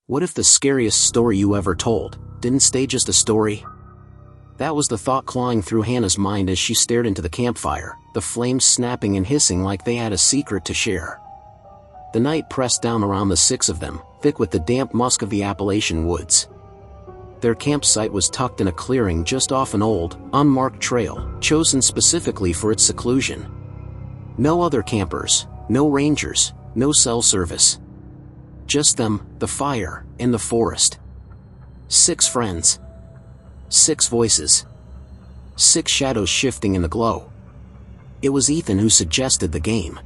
What if the scariest story you ever told didn't stay just a story? That was the thought clawing through Hannah's mind as she stared into the campfire, the flames snapping and hissing like they had a secret to share. The night pressed down around the six of them, thick with the damp musk of the Appalachian woods. Their campsite was tucked in a clearing just off an old, unmarked trail, chosen specifically for its seclusion. No other campers, no rangers, no cell service. Just them, the fire, and the forest. 6 friends. 6 voices. 6 shadows shifting in the glow. It was Ethan who suggested the game.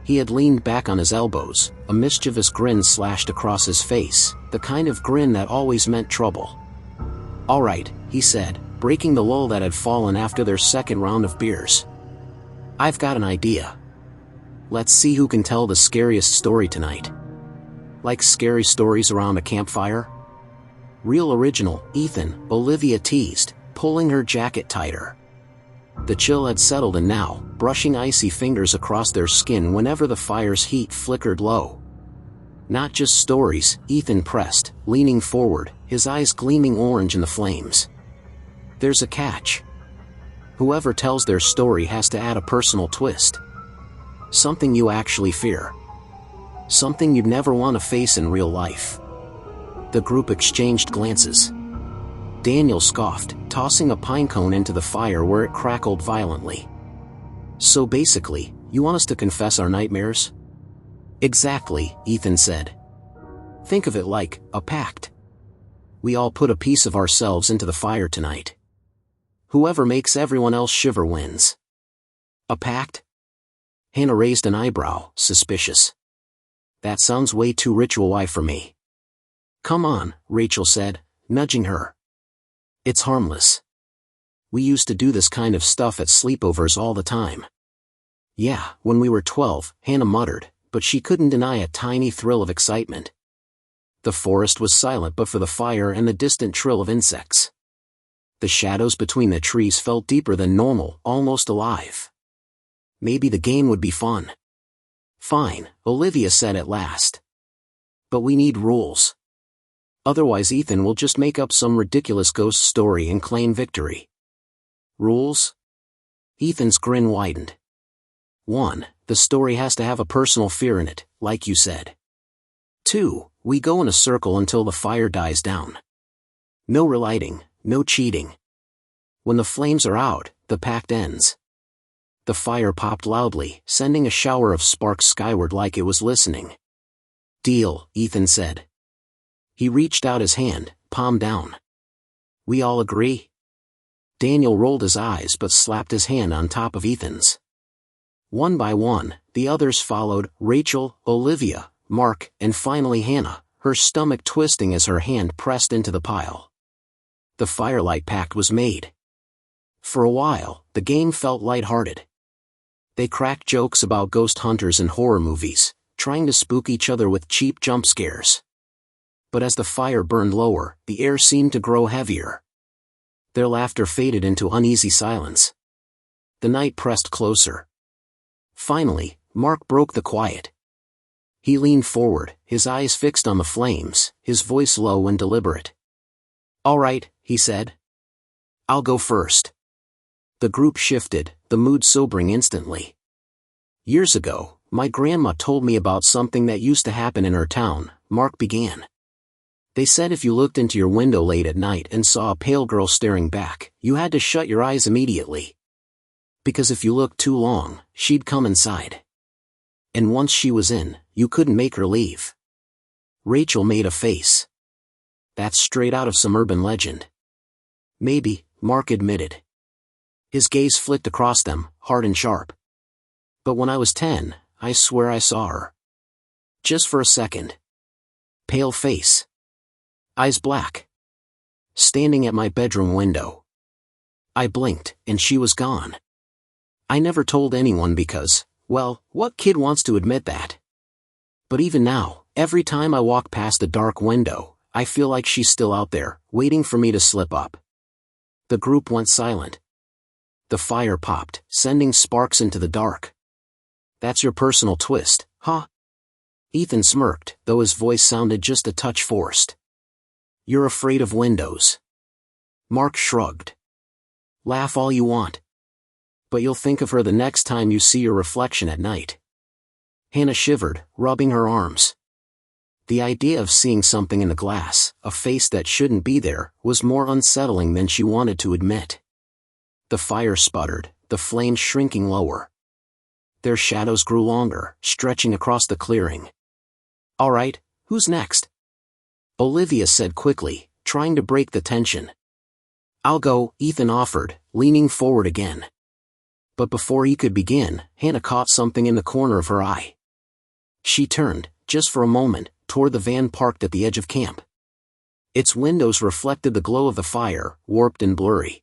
He had leaned back on his elbows, a mischievous grin slashed across his face, the kind of grin that always meant trouble. "All right," he said, breaking the lull that had fallen after their second round of beers. "I've got an idea. Let's see who can tell the scariest story tonight." "Like scary stories around a campfire?" "Real original, Ethan," Olivia teased, pulling her jacket tighter. The chill had settled in now, brushing icy fingers across their skin whenever the fire's heat flickered low. "Not just stories," Ethan pressed, leaning forward, his eyes gleaming orange in the flames. "There's a catch. Whoever tells their story has to add a personal twist. Something you actually fear. Something you'd never want to face in real life." The group exchanged glances. Daniel scoffed, tossing a pine cone into the fire where it crackled violently. "So basically, you want us to confess our nightmares?" "Exactly," Ethan said. "Think of it like a pact. We all put a piece of ourselves into the fire tonight. Whoever makes everyone else shiver wins." "A pact?" Hannah raised an eyebrow, suspicious. "That sounds way too ritual-y for me." "Come on," Rachel said, nudging her. "It's harmless. We used to do this kind of stuff at sleepovers all the time." "Yeah, when we were 12, Hannah muttered, but she couldn't deny a tiny thrill of excitement. The forest was silent but for the fire and the distant trill of insects. The shadows between the trees felt deeper than normal, almost alive. Maybe the game would be fun. "Fine," Olivia said at last. "But we need rules. Otherwise Ethan will just make up some ridiculous ghost story and claim victory." "Rules?" Ethan's grin widened. 1. The story has to have a personal fear in it, like you said. 2. We go in a circle until the fire dies down. No relighting, no cheating. When the flames are out, the pact ends." The fire popped loudly, sending a shower of sparks skyward like it was listening. "Deal," Ethan said. He reached out his hand, palm down. "We all agree?" Daniel rolled his eyes but slapped his hand on top of Ethan's. One by one, the others followed, Rachel, Olivia, Mark, and finally Hannah, her stomach twisting as her hand pressed into the pile. The Firelight Pact was made. For a while, the game felt lighthearted. They cracked jokes about ghost hunters and horror movies, trying to spook each other with cheap jump scares. But as the fire burned lower, the air seemed to grow heavier. Their laughter faded into uneasy silence. The night pressed closer. Finally, Mark broke the quiet. He leaned forward, his eyes fixed on the flames, his voice low and deliberate. "All right," he said. "I'll go first." The group shifted, the mood sobering instantly. "Years ago, my grandma told me about something that used to happen in her town," Mark began. "They said if you looked into your window late at night and saw a pale girl staring back, you had to shut your eyes immediately. Because if you looked too long, she'd come inside. And once she was in, you couldn't make her leave." Rachel made a face. "That's straight out of some urban legend." "Maybe," Mark admitted. His gaze flicked across them, hard and sharp. "But when I was 10, I swear I saw her. Just for a second. Pale face. Eyes black. Standing at my bedroom window. I blinked, and she was gone. I never told anyone because, well, what kid wants to admit that? But even now, every time I walk past a dark window, I feel like she's still out there, waiting for me to slip up." The group went silent. The fire popped, sending sparks into the dark. "That's your personal twist, huh?" Ethan smirked, though his voice sounded just a touch forced. You're afraid of windows. Mark shrugged. Laugh all you want. But you'll think of her the next time you see your reflection at night. Hannah shivered, rubbing her arms. The idea of seeing something in the glass, a face that shouldn't be there, was more unsettling than she wanted to admit. The fire sputtered, the flames shrinking lower. Their shadows grew longer, stretching across the clearing. All right, who's next? Olivia said quickly, trying to break the tension. I'll go, Ethan offered, leaning forward again. But before he could begin, Hannah caught something in the corner of her eye. She turned, just for a moment, toward the van parked at the edge of camp. Its windows reflected the glow of the fire, warped and blurry.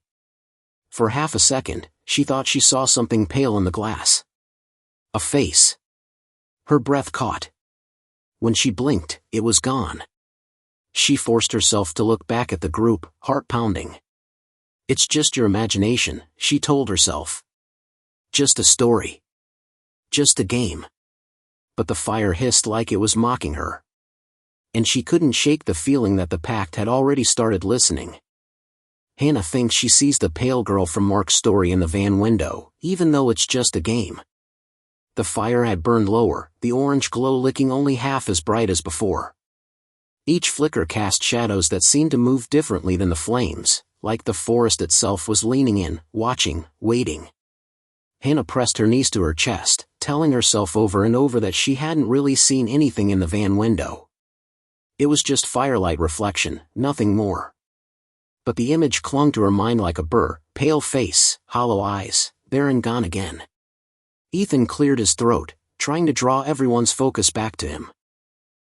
For half a second, she thought she saw something pale in the glass. A face. Her breath caught. When she blinked, it was gone. She forced herself to look back at the group, heart pounding. It's just your imagination, she told herself. Just a story. Just a game. But the fire hissed like it was mocking her. And she couldn't shake the feeling that the pact had already started listening. Hannah thinks she sees the pale girl from Mark's story in the van window, even though it's just a game. The fire had burned lower, the orange glow licking only half as bright as before. Each flicker cast shadows that seemed to move differently than the flames, like the forest itself was leaning in, watching, waiting. Hannah pressed her knees to her chest, telling herself over and over that she hadn't really seen anything in the van window. It was just firelight reflection, nothing more. But the image clung to her mind like a burr, pale face, hollow eyes, there and gone again. Ethan cleared his throat, trying to draw everyone's focus back to him.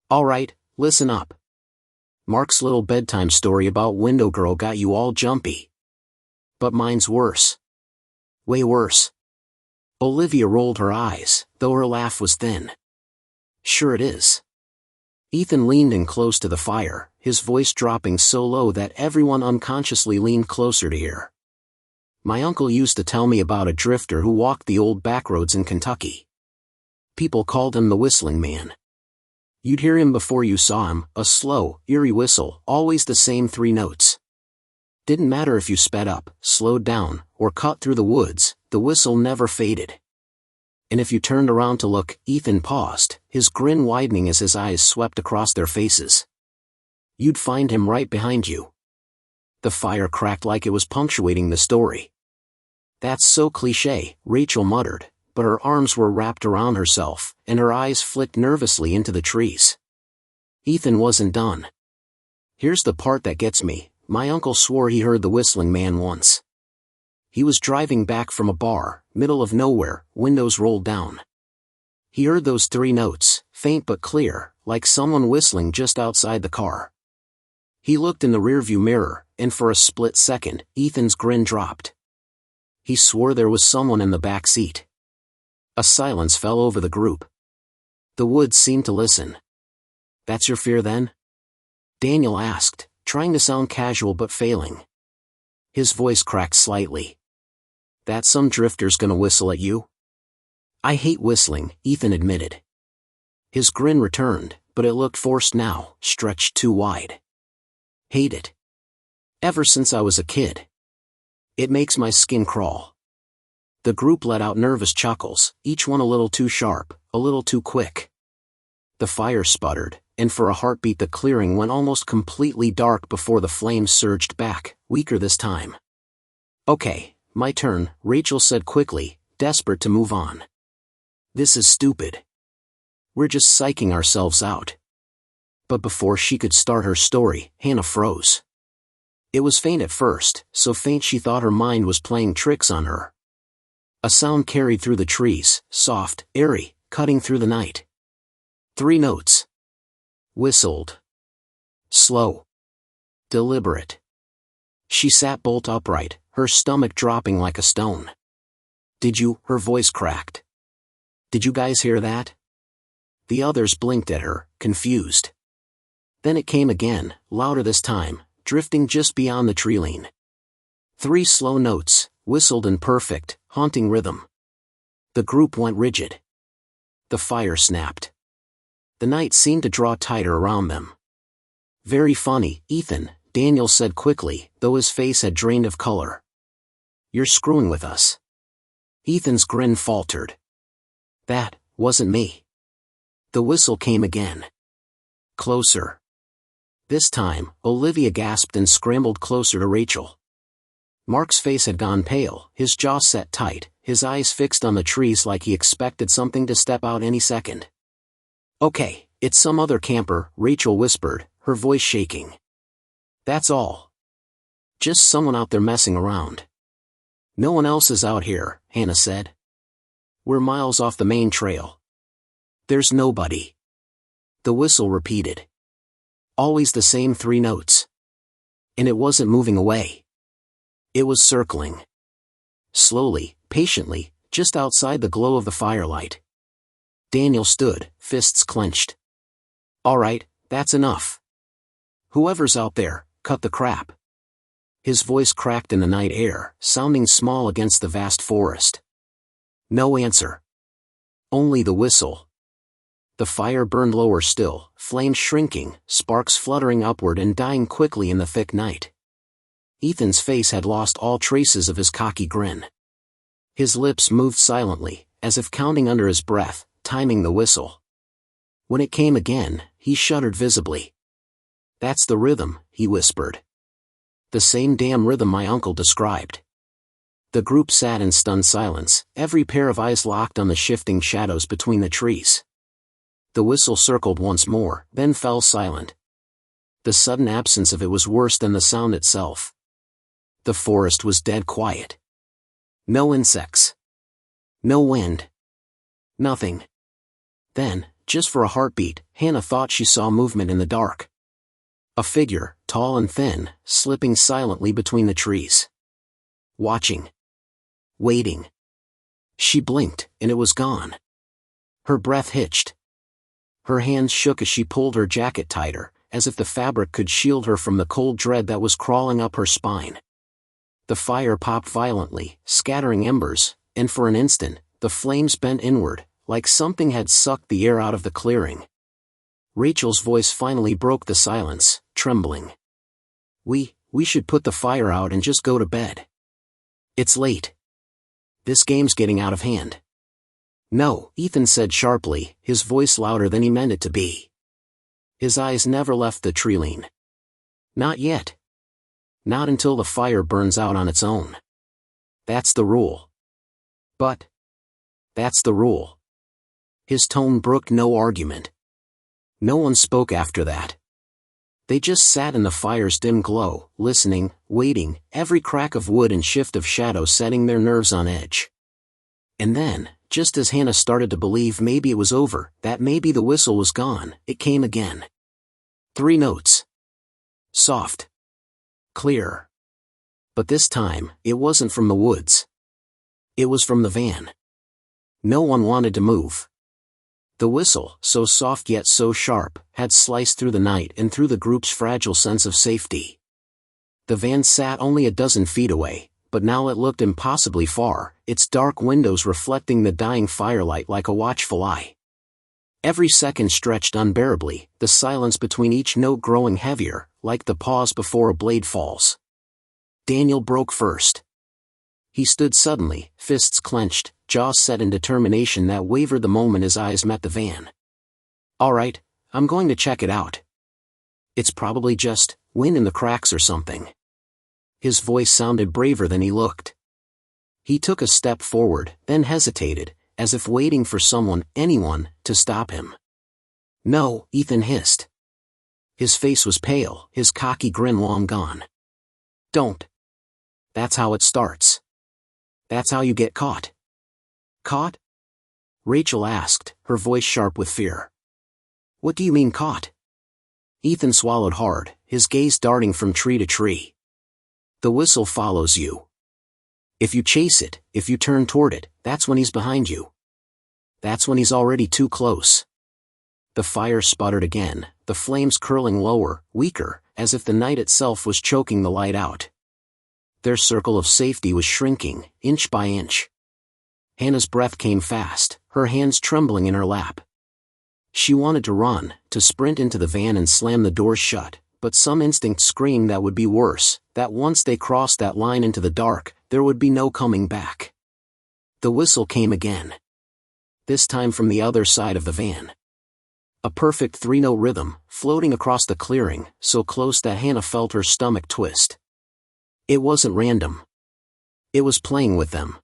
All right, listen up. Mark's little bedtime story about Window Girl got you all jumpy. But mine's worse. Way worse. Olivia rolled her eyes, though her laugh was thin. Sure it is. Ethan leaned in close to the fire, his voice dropping so low that everyone unconsciously leaned closer to hear. My uncle used to tell me about a drifter who walked the old backroads in Kentucky. People called him the Whistling Man. You'd hear him before you saw him, a slow, eerie whistle, always the same 3 notes. Didn't matter if you sped up, slowed down, or cut through the woods, the whistle never faded. And if you turned around to look, Ethan paused, his grin widening as his eyes swept across their faces. You'd find him right behind you. The fire cracked like it was punctuating the story. That's so cliché, Rachel muttered, but her arms were wrapped around herself, and her eyes flicked nervously into the trees. Ethan wasn't done. Here's the part that gets me, my uncle swore he heard the Whistling Man once. He was driving back from a bar, middle of nowhere, windows rolled down. He heard those 3 notes, faint but clear, like someone whistling just outside the car. He looked in the rearview mirror, and for a split second, Ethan's grin dropped. He swore there was someone in the back seat. A silence fell over the group. The woods seemed to listen. That's your fear then? Daniel asked, trying to sound casual but failing. His voice cracked slightly. That some drifter's gonna whistle at you? I hate whistling, Ethan admitted. His grin returned, but it looked forced now, stretched too wide. Hate it. Ever since I was a kid. It makes my skin crawl. The group let out nervous chuckles, each one a little too sharp, a little too quick. The fire sputtered, and for a heartbeat the clearing went almost completely dark before the flames surged back, weaker this time. Okay, my turn, Rachel said quickly, desperate to move on. This is stupid. We're just psyching ourselves out. But before she could start her story, Hannah froze. It was faint at first, so faint she thought her mind was playing tricks on her. A sound carried through the trees, soft, airy, cutting through the night. 3 notes. Whistled. Slow. Deliberate. She sat bolt upright, her stomach dropping like a stone. Did you? Her voice cracked. Did you guys hear that? The others blinked at her, confused. Then it came again, louder this time, drifting just beyond the tree line. 3 slow notes, whistled in perfect, haunting rhythm. The group went rigid. The fire snapped. The night seemed to draw tighter around them. "Very funny, Ethan," Daniel said quickly, though his face had drained of color. "You're screwing with us." Ethan's grin faltered. "That wasn't me." The whistle came again. Closer. This time, Olivia gasped and scrambled closer to Rachel. Mark's face had gone pale, his jaw set tight, his eyes fixed on the trees like he expected something to step out any second. "Okay, it's some other camper," Rachel whispered, her voice shaking. "That's all. Just someone out there messing around." "No one else is out here," Hannah said. "We're miles off the main trail. There's nobody." The whistle repeated. Always the same 3 notes. And it wasn't moving away. It was circling. Slowly, patiently, just outside the glow of the firelight. Daniel stood, fists clenched. "All right, that's enough. Whoever's out there, cut the crap." His voice cracked in the night air, sounding small against the vast forest. No answer. Only the whistle. The fire burned lower still, flames shrinking, sparks fluttering upward and dying quickly in the thick night. Ethan's face had lost all traces of his cocky grin. His lips moved silently, as if counting under his breath, timing the whistle. When it came again, he shuddered visibly. "That's the rhythm," he whispered. "The same damn rhythm my uncle described." The group sat in stunned silence, every pair of eyes locked on the shifting shadows between the trees. The whistle circled once more, then fell silent. The sudden absence of it was worse than the sound itself. The forest was dead quiet. No insects. No wind. Nothing. Then, just for a heartbeat, Hannah thought she saw movement in the dark. A figure, tall and thin, slipping silently between the trees. Watching. Waiting. She blinked, and it was gone. Her breath hitched. Her hands shook as she pulled her jacket tighter, as if the fabric could shield her from the cold dread that was crawling up her spine. The fire popped violently, scattering embers, and for an instant, the flames bent inward, like something had sucked the air out of the clearing. Rachel's voice finally broke the silence, trembling. We should put the fire out and just go to bed. It's late. This game's getting out of hand." "No," Ethan said sharply, his voice louder than he meant it to be. His eyes never left the treeline. "Not yet. Not until the fire burns out on its own. That's the rule." "But that's the rule." His tone brooked no argument. No one spoke after that. They just sat in the fire's dim glow, listening, waiting, every crack of wood and shift of shadow setting their nerves on edge. And then, just as Hannah started to believe maybe it was over, that maybe the whistle was gone, it came again. 3 notes. Soft. Clear. But this time, it wasn't from the woods. It was from the van. No one wanted to move. The whistle, so soft yet so sharp, had sliced through the night and through the group's fragile sense of safety. The van sat only a dozen feet away, but now it looked impossibly far, its dark windows reflecting the dying firelight like a watchful eye. Every second stretched unbearably, the silence between each note growing heavier, like the pause before a blade falls. Daniel broke first. He stood suddenly, fists clenched, jaw set in determination that wavered the moment his eyes met the van. "All right, I'm going to check it out. It's probably just wind in the cracks or something." His voice sounded braver than he looked. He took a step forward, then hesitated, as if waiting for someone, anyone, to stop him. "No," Ethan hissed. His face was pale, his cocky grin long gone. "Don't. That's how it starts. That's how you get caught." "Caught?" Rachel asked, her voice sharp with fear. "What do you mean caught?" Ethan swallowed hard, his gaze darting from tree to tree. "The whistle follows you. If you chase it, if you turn toward it, that's when he's behind you. That's when he's already too close." The fire sputtered again, the flames curling lower, weaker, as if the night itself was choking the light out. Their circle of safety was shrinking, inch by inch. Hannah's breath came fast, her hands trembling in her lap. She wanted to run, to sprint into the van and slam the doors shut, but some instinct screamed that would be worse, that once they crossed that line into the dark, there would be no coming back. The whistle came again. This time from the other side of the van. A perfect three-note rhythm, floating across the clearing, so close that Hannah felt her stomach twist. It wasn't random. It was playing with them.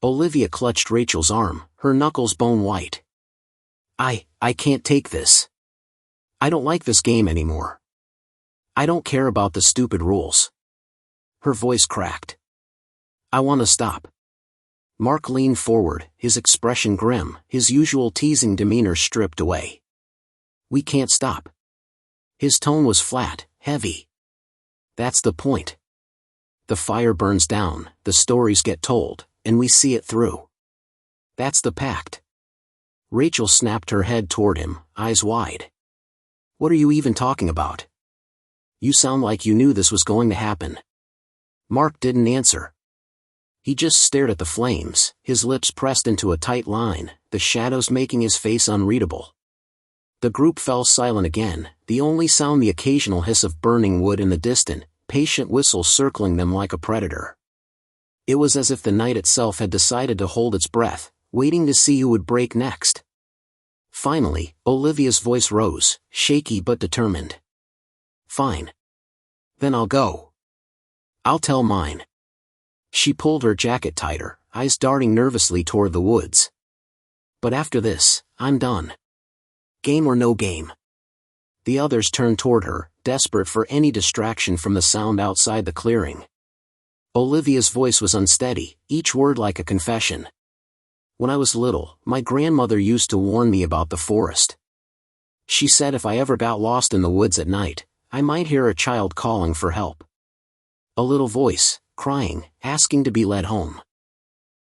Olivia clutched Rachel's arm, her knuckles bone white. I can't take this. I don't like this game anymore. I don't care about the stupid rules. Her voice cracked. I want to stop. Mark leaned forward, his expression grim, his usual teasing demeanor stripped away. We can't stop. His tone was flat, heavy. That's the point. The fire burns down, the stories get told, and we see it through. That's the pact. Rachel snapped her head toward him, eyes wide. What are you even talking about? You sound like you knew this was going to happen. Mark didn't answer. He just stared at the flames, his lips pressed into a tight line, the shadows making his face unreadable. The group fell silent again, the only sound the occasional hiss of burning wood in the distant, patient whistle circling them like a predator. It was as if the night itself had decided to hold its breath, waiting to see who would break next. Finally, Olivia's voice rose, shaky but determined. Fine. Then I'll go. I'll tell mine. She pulled her jacket tighter, eyes darting nervously toward the woods. But after this, I'm done. Game or no game. The others turned toward her, desperate for any distraction from the sound outside the clearing. Olivia's voice was unsteady, each word like a confession. When I was little, my grandmother used to warn me about the forest. She said if I ever got lost in the woods at night, I might hear a child calling for help. A little voice, crying, asking to be led home.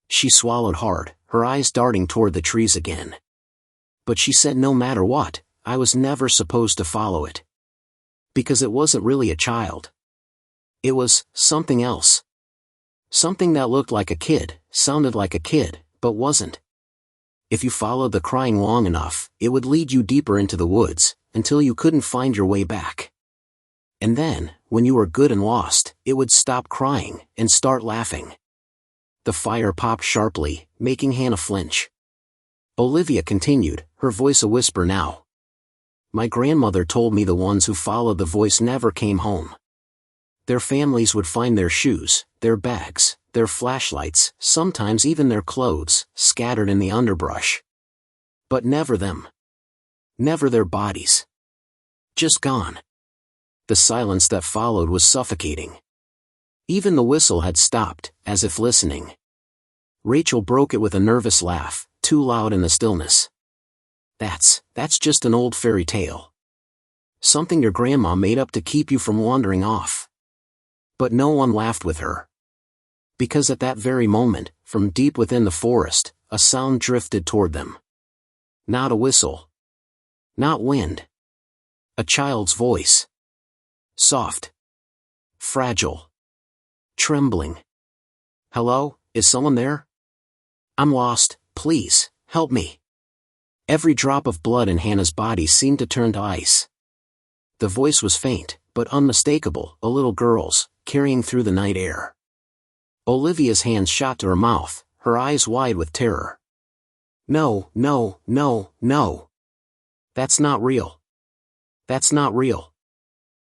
She swallowed hard, her eyes darting toward the trees again. But she said no matter what, I was never supposed to follow it. Because it wasn't really a child. It was something else. Something that looked like a kid, sounded like a kid, but wasn't. If you followed the crying long enough, it would lead you deeper into the woods, until you couldn't find your way back. And then, when you were good and lost, it would stop crying, and start laughing. The fire popped sharply, making Hannah flinch. Olivia continued, her voice a whisper now. My grandmother told me the ones who followed the voice never came home. Their families would find their shoes, their bags, their flashlights, sometimes even their clothes, scattered in the underbrush. But never them. Never their bodies. Just gone. The silence that followed was suffocating. Even the whistle had stopped, as if listening. Rachel broke it with a nervous laugh, too loud in the stillness. That's just an old fairy tale. Something your grandma made up to keep you from wandering off. But no one laughed with her. Because at that very moment, from deep within the forest, a sound drifted toward them. Not a whistle. Not wind. A child's voice. Soft. Fragile. Trembling. Hello, is someone there? I'm lost, please, help me. Every drop of blood in Hannah's body seemed to turn to ice. The voice was faint, but unmistakable, a little girl's, carrying through the night air. Olivia's hands shot to her mouth, her eyes wide with terror. No, no, no, no. That's not real. That's not real.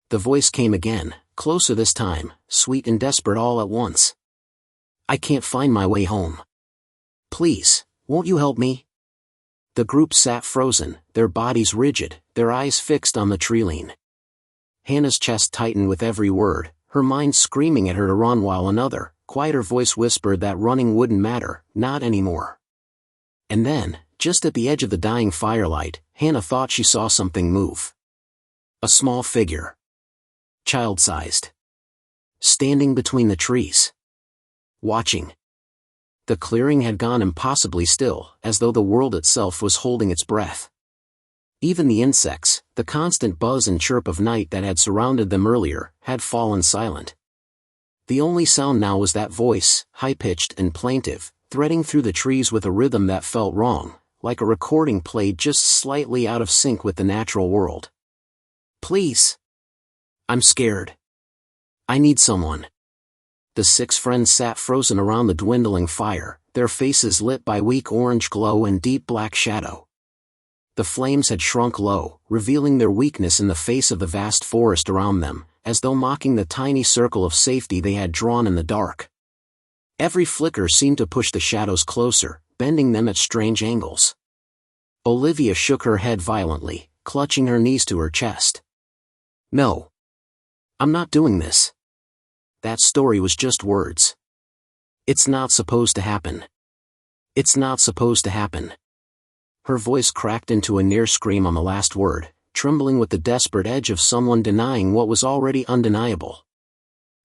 The voice came again, closer this time, sweet and desperate all at once. I can't find my way home. Please, won't you help me? The group sat frozen, their bodies rigid, their eyes fixed on the tree-line. Hannah's chest tightened with every word, her mind screaming at her to run while another, quieter voice whispered that running wouldn't matter, not anymore. And then, just at the edge of the dying firelight, Hannah thought she saw something move. A small figure. Child-sized. Standing between the trees. Watching. The clearing had gone impossibly still, as though the world itself was holding its breath. Even the insects, the constant buzz and chirp of night that had surrounded them earlier, had fallen silent. The only sound now was that voice, high-pitched and plaintive, threading through the trees with a rhythm that felt wrong, like a recording played just slightly out of sync with the natural world. "Please. I'm scared. I need someone." The 6 friends sat frozen around the dwindling fire, their faces lit by weak orange glow and deep black shadow. The flames had shrunk low, revealing their weakness in the face of the vast forest around them, as though mocking the tiny circle of safety they had drawn in the dark. Every flicker seemed to push the shadows closer, bending them at strange angles. Olivia shook her head violently, clutching her knees to her chest. "No. I'm not doing this. That story was just words. It's not supposed to happen. It's not supposed to happen." Her voice cracked into a near scream on the last word, trembling with the desperate edge of someone denying what was already undeniable.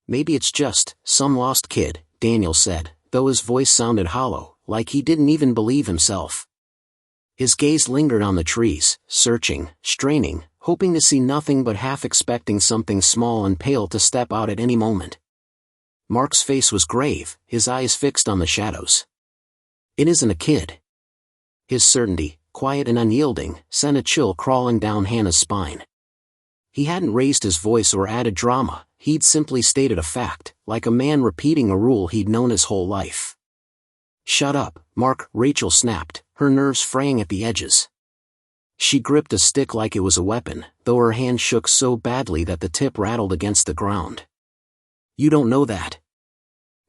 "Maybe it's just some lost kid," Daniel said, though his voice sounded hollow, like he didn't even believe himself. His gaze lingered on the trees, searching, straining, hoping to see nothing but half expecting something small and pale to step out at any moment. Mark's face was grave, his eyes fixed on the shadows. "It isn't a kid." His certainty, quiet and unyielding, sent a chill crawling down Hannah's spine. He hadn't raised his voice or added drama, he'd simply stated a fact, like a man repeating a rule he'd known his whole life. "Shut up, Mark," Rachel snapped, her nerves fraying at the edges. She gripped a stick like it was a weapon, though her hand shook so badly that the tip rattled against the ground. "You don't know that."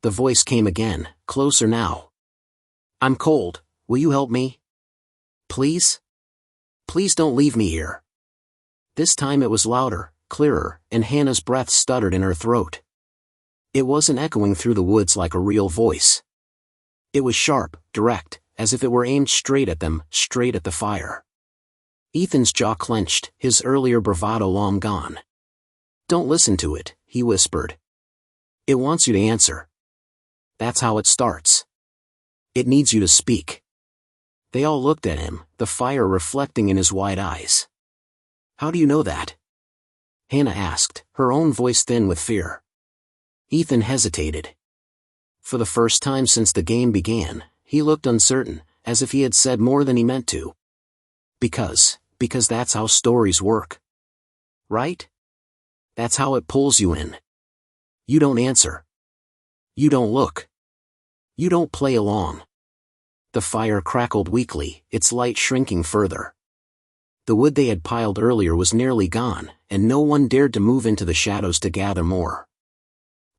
The voice came again, closer now. "I'm cold, will you help me? Please? Please don't leave me here." This time it was louder, clearer, and Hannah's breath stuttered in her throat. It wasn't echoing through the woods like a real voice. It was sharp, direct, as if it were aimed straight at them, straight at the fire. Ethan's jaw clenched, his earlier bravado long gone. "Don't listen to it," he whispered. "It wants you to answer. That's how it starts. It needs you to speak." They all looked at him, the fire reflecting in his wide eyes. "How do you know that?" Hannah asked, her own voice thin with fear. Ethan hesitated. For the first time since the game began, he looked uncertain, as if he had said more than he meant to. Because that's how stories work. Right? That's how it pulls you in. You don't answer. You don't look. You don't play along. The fire crackled weakly, its light shrinking further. The wood they had piled earlier was nearly gone, and no one dared to move into the shadows to gather more.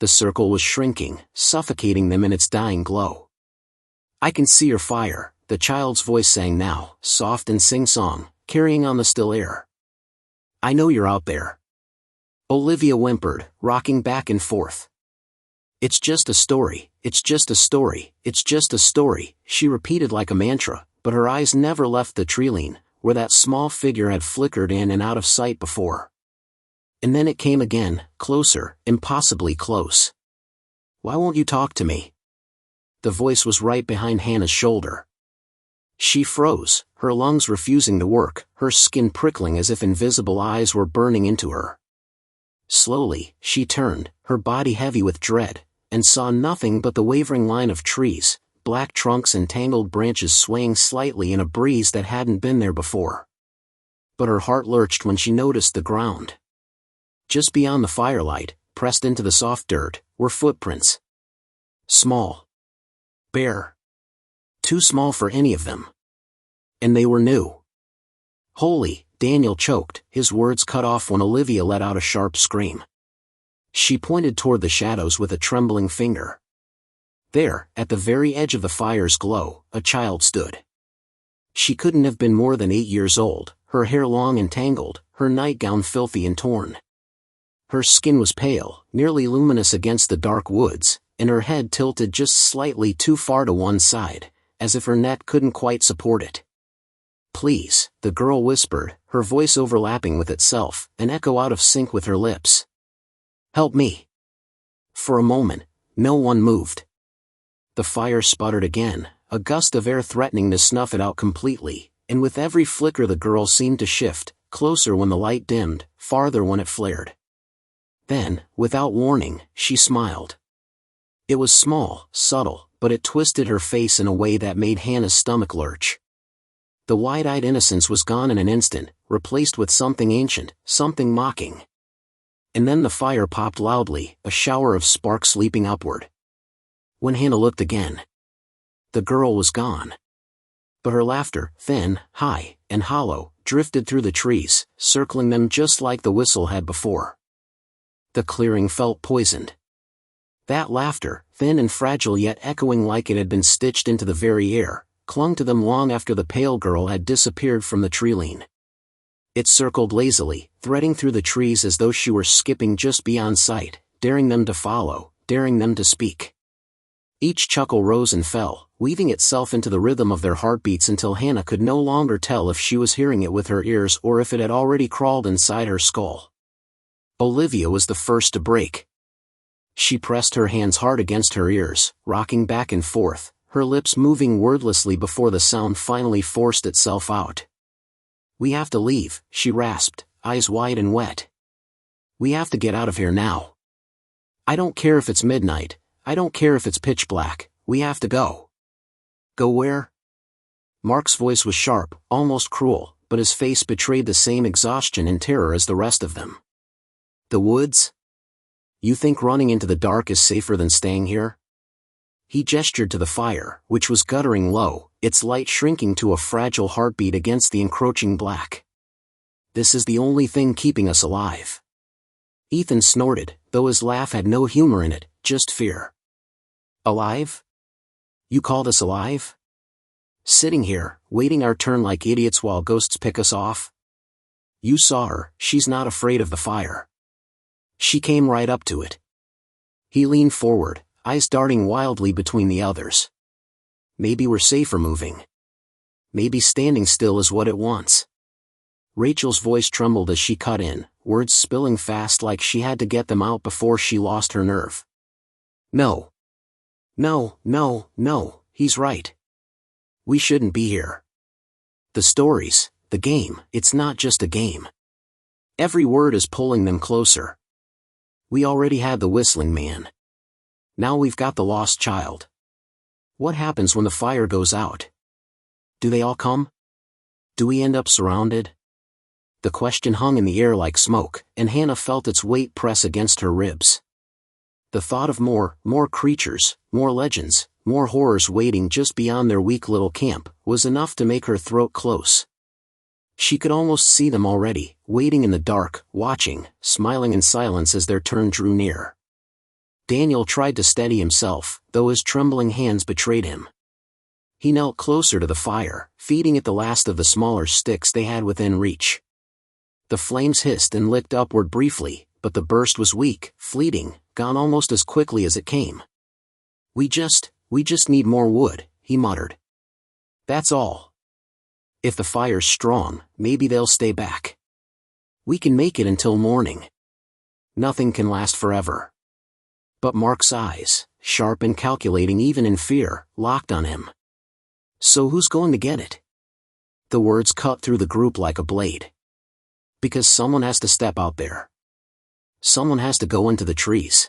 The circle was shrinking, suffocating them in its dying glow. "I can see your fire," the child's voice sang now, soft and sing-song, carrying on the still air. "I know you're out there." Olivia whimpered, rocking back and forth. "It's just a story, it's just a story, it's just a story," she repeated like a mantra, but her eyes never left the treeline, where that small figure had flickered in and out of sight before. And then it came again, closer, impossibly close. "Why won't you talk to me?" The voice was right behind Hannah's shoulder. She froze, her lungs refusing to work, her skin prickling as if invisible eyes were burning into her. Slowly, she turned, her body heavy with dread, and saw nothing but the wavering line of trees, black trunks and tangled branches swaying slightly in a breeze that hadn't been there before. But her heart lurched when she noticed the ground. Just beyond the firelight, pressed into the soft dirt, were footprints. Small. Bare. Too small for any of them. And they were new. "Holy," Daniel choked, his words cut off when Olivia let out a sharp scream. She pointed toward the shadows with a trembling finger. There, at the very edge of the fire's glow, a child stood. She couldn't have been more than 8 years old, her hair long and tangled, her nightgown filthy and torn. Her skin was pale, nearly luminous against the dark woods, and her head tilted just slightly too far to one side, as if her neck couldn't quite support it. "Please," the girl whispered, her voice overlapping with itself, an echo out of sync with her lips. "Help me." For a moment, no one moved. The fire sputtered again, a gust of air threatening to snuff it out completely, and with every flicker the girl seemed to shift, closer when the light dimmed, farther when it flared. Then, without warning, she smiled. It was small, subtle, but it twisted her face in a way that made Hannah's stomach lurch. The wide-eyed innocence was gone in an instant, replaced with something ancient, something mocking. And then the fire popped loudly, a shower of sparks leaping upward. When Hannah looked again, the girl was gone. But her laughter, thin, high, and hollow, drifted through the trees, circling them just like the whistle had before. The clearing felt poisoned. That laughter, thin and fragile yet echoing like it had been stitched into the very air, clung to them long after the pale girl had disappeared from the tree-line. It circled lazily, threading through the trees as though she were skipping just beyond sight, daring them to follow, daring them to speak. Each chuckle rose and fell, weaving itself into the rhythm of their heartbeats until Hannah could no longer tell if she was hearing it with her ears or if it had already crawled inside her skull. Olivia was the first to break. She pressed her hands hard against her ears, rocking back and forth, her lips moving wordlessly before the sound finally forced itself out. "We have to leave," she rasped, eyes wide and wet. "We have to get out of here now. I don't care if it's midnight, I don't care if it's pitch black, we have to go." "Go where?" Mark's voice was sharp, almost cruel, but his face betrayed the same exhaustion and terror as the rest of them. "The woods? You think running into the dark is safer than staying here?" He gestured to the fire, which was guttering low, its light shrinking to a fragile heartbeat against the encroaching black. "This is the only thing keeping us alive." Ethan snorted, though his laugh had no humor in it, just fear. "Alive? You called us alive? Sitting here, waiting our turn like idiots while ghosts pick us off? You saw her, she's not afraid of the fire. She came right up to it." He leaned forward, eyes darting wildly between the others. "Maybe we're safer moving. Maybe standing still is what it wants." Rachel's voice trembled as she cut in, words spilling fast like she had to get them out before she lost her nerve. "No. No, no, no, he's right. We shouldn't be here. The stories, the game, it's not just a game. Every word is pulling them closer. We already had the whistling man. Now we've got the lost child. What happens when the fire goes out? Do they all come? Do we end up surrounded?" The question hung in the air like smoke, and Hannah felt its weight press against her ribs. The thought of more creatures, more legends, more horrors waiting just beyond their weak little camp, was enough to make her throat close. She could almost see them already, waiting in the dark, watching, smiling in silence as their turn drew near. Daniel tried to steady himself, though his trembling hands betrayed him. He knelt closer to the fire, feeding it the last of the smaller sticks they had within reach. The flames hissed and licked upward briefly, but the burst was weak, fleeting, gone almost as quickly as it came. We just need more wood," he muttered. "That's all. If the fire's strong, maybe they'll stay back. We can make it until morning. Nothing can last forever." But Mark's eyes, sharp and calculating even in fear, locked on him. "So who's going to get it?" The words cut through the group like a blade. "Because someone has to step out there. Someone has to go into the trees.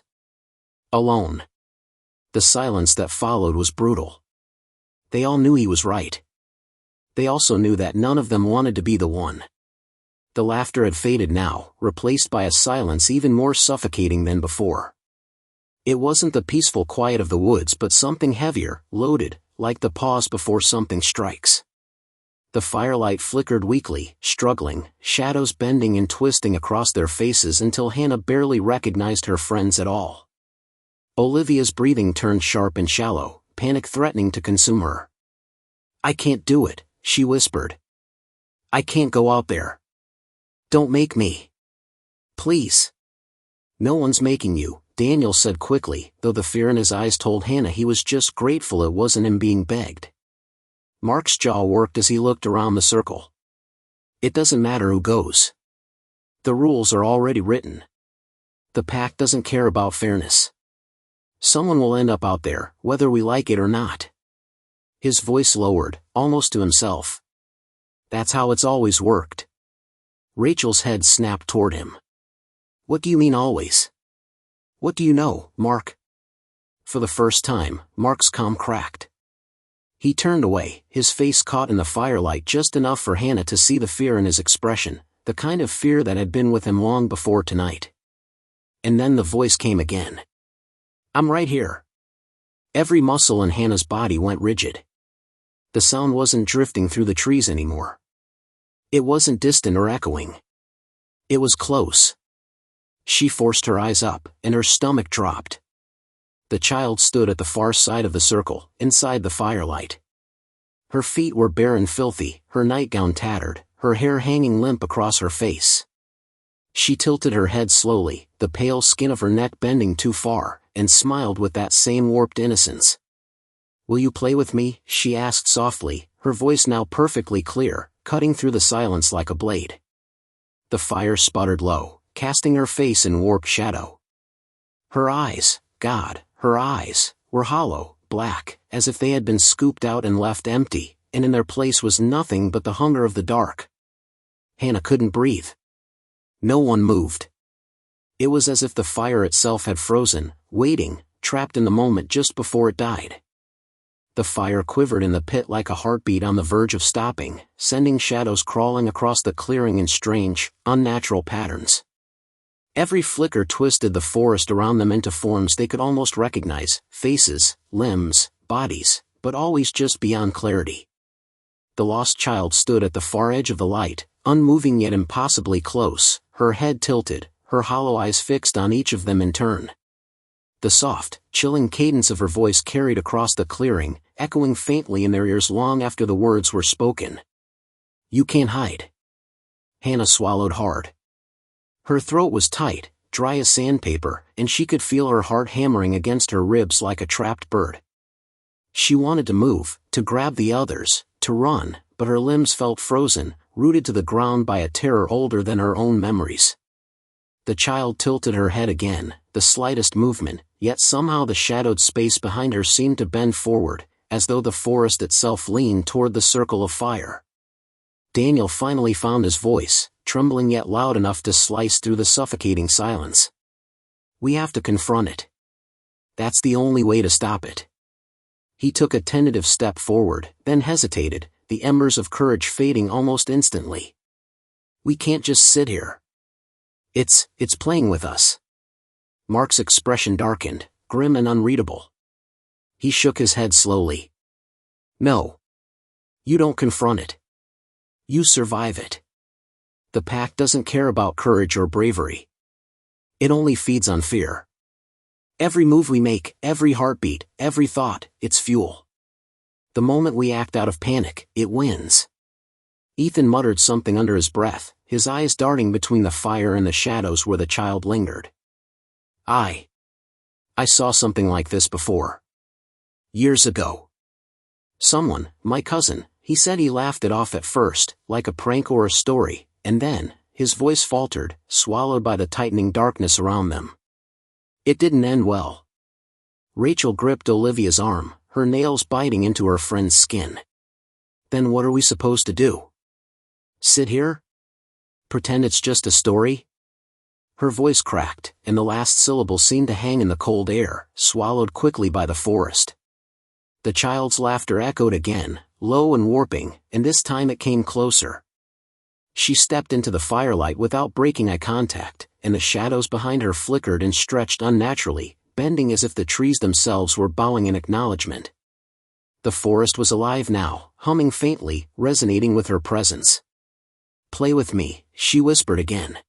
Alone." The silence that followed was brutal. They all knew he was right. They also knew that none of them wanted to be the one. The laughter had faded now, replaced by a silence even more suffocating than before. It wasn't the peaceful quiet of the woods but something heavier, loaded, like the pause before something strikes. The firelight flickered weakly, struggling, shadows bending and twisting across their faces until Hannah barely recognized her friends at all. Olivia's breathing turned sharp and shallow, panic threatening to consume her. "I can't do it," she whispered. "I can't go out there. Don't make me. Please." "No one's making you," Daniel said quickly, though the fear in his eyes told Hannah he was just grateful it wasn't him being begged. Mark's jaw worked as he looked around the circle. "It doesn't matter who goes. The rules are already written. The pact doesn't care about fairness. Someone will end up out there, whether we like it or not." His voice lowered, almost to himself. "That's how it's always worked." Rachel's head snapped toward him. "What do you mean always? What do you know, Mark?" For the first time, Mark's calm cracked. He turned away, his face caught in the firelight just enough for Hannah to see the fear in his expression, the kind of fear that had been with him long before tonight. And then the voice came again. "I'm right here." Every muscle in Hannah's body went rigid. The sound wasn't drifting through the trees anymore. It wasn't distant or echoing. It was close. She forced her eyes up, and her stomach dropped. The child stood at the far side of the circle, inside the firelight. Her feet were bare and filthy, her nightgown tattered, her hair hanging limp across her face. She tilted her head slowly, the pale skin of her neck bending too far, and smiled with that same warped innocence. "Will you play with me?" she asked softly, her voice now perfectly clear, cutting through the silence like a blade. The fire sputtered low, casting her face in warped shadow. Her eyes, God, her eyes, were hollow, black, as if they had been scooped out and left empty, and in their place was nothing but the hunger of the dark. Hannah couldn't breathe. No one moved. It was as if the fire itself had frozen, waiting, trapped in the moment just before it died. The fire quivered in the pit like a heartbeat on the verge of stopping, sending shadows crawling across the clearing in strange, unnatural patterns. Every flicker twisted the forest around them into forms they could almost recognize, faces, limbs, bodies, but always just beyond clarity. The lost child stood at the far edge of the light, unmoving yet impossibly close, her head tilted, her hollow eyes fixed on each of them in turn. The soft, chilling cadence of her voice carried across the clearing, echoing faintly in their ears long after the words were spoken. "You can't hide." Hannah swallowed hard. Her throat was tight, dry as sandpaper, and she could feel her heart hammering against her ribs like a trapped bird. She wanted to move, to grab the others, to run, but her limbs felt frozen, rooted to the ground by a terror older than her own memories. The child tilted her head again, the slightest movement, yet somehow the shadowed space behind her seemed to bend forward, as though the forest itself leaned toward the circle of fire. Daniel finally found his voice, trembling yet loud enough to slice through the suffocating silence. "We have to confront it. That's the only way to stop it." He took a tentative step forward, then hesitated, the embers of courage fading almost instantly. "We can't just sit here. It's playing with us." Mark's expression darkened, grim and unreadable. He shook his head slowly. "No. You don't confront it. You survive it. The pack doesn't care about courage or bravery. It only feeds on fear. Every move we make, every heartbeat, every thought, it's fuel. The moment we act out of panic, it wins." Ethan muttered something under his breath, his eyes darting between the fire and the shadows where the child lingered. I saw something like this before. Years ago. Someone, my cousin, he said. He laughed it off at first, like a prank or a story, and then, his voice faltered, swallowed by the tightening darkness around them. It didn't end well. Rachel gripped Olivia's arm, her nails biting into her friend's skin. "Then what are we supposed to do? Sit here? Pretend it's just a story?" Her voice cracked, and the last syllable seemed to hang in the cold air, swallowed quickly by the forest. The child's laughter echoed again, low and warping, and this time it came closer. She stepped into the firelight without breaking eye contact, and the shadows behind her flickered and stretched unnaturally, bending as if the trees themselves were bowing in acknowledgement. The forest was alive now, humming faintly, resonating with her presence. "Play with me," she whispered again.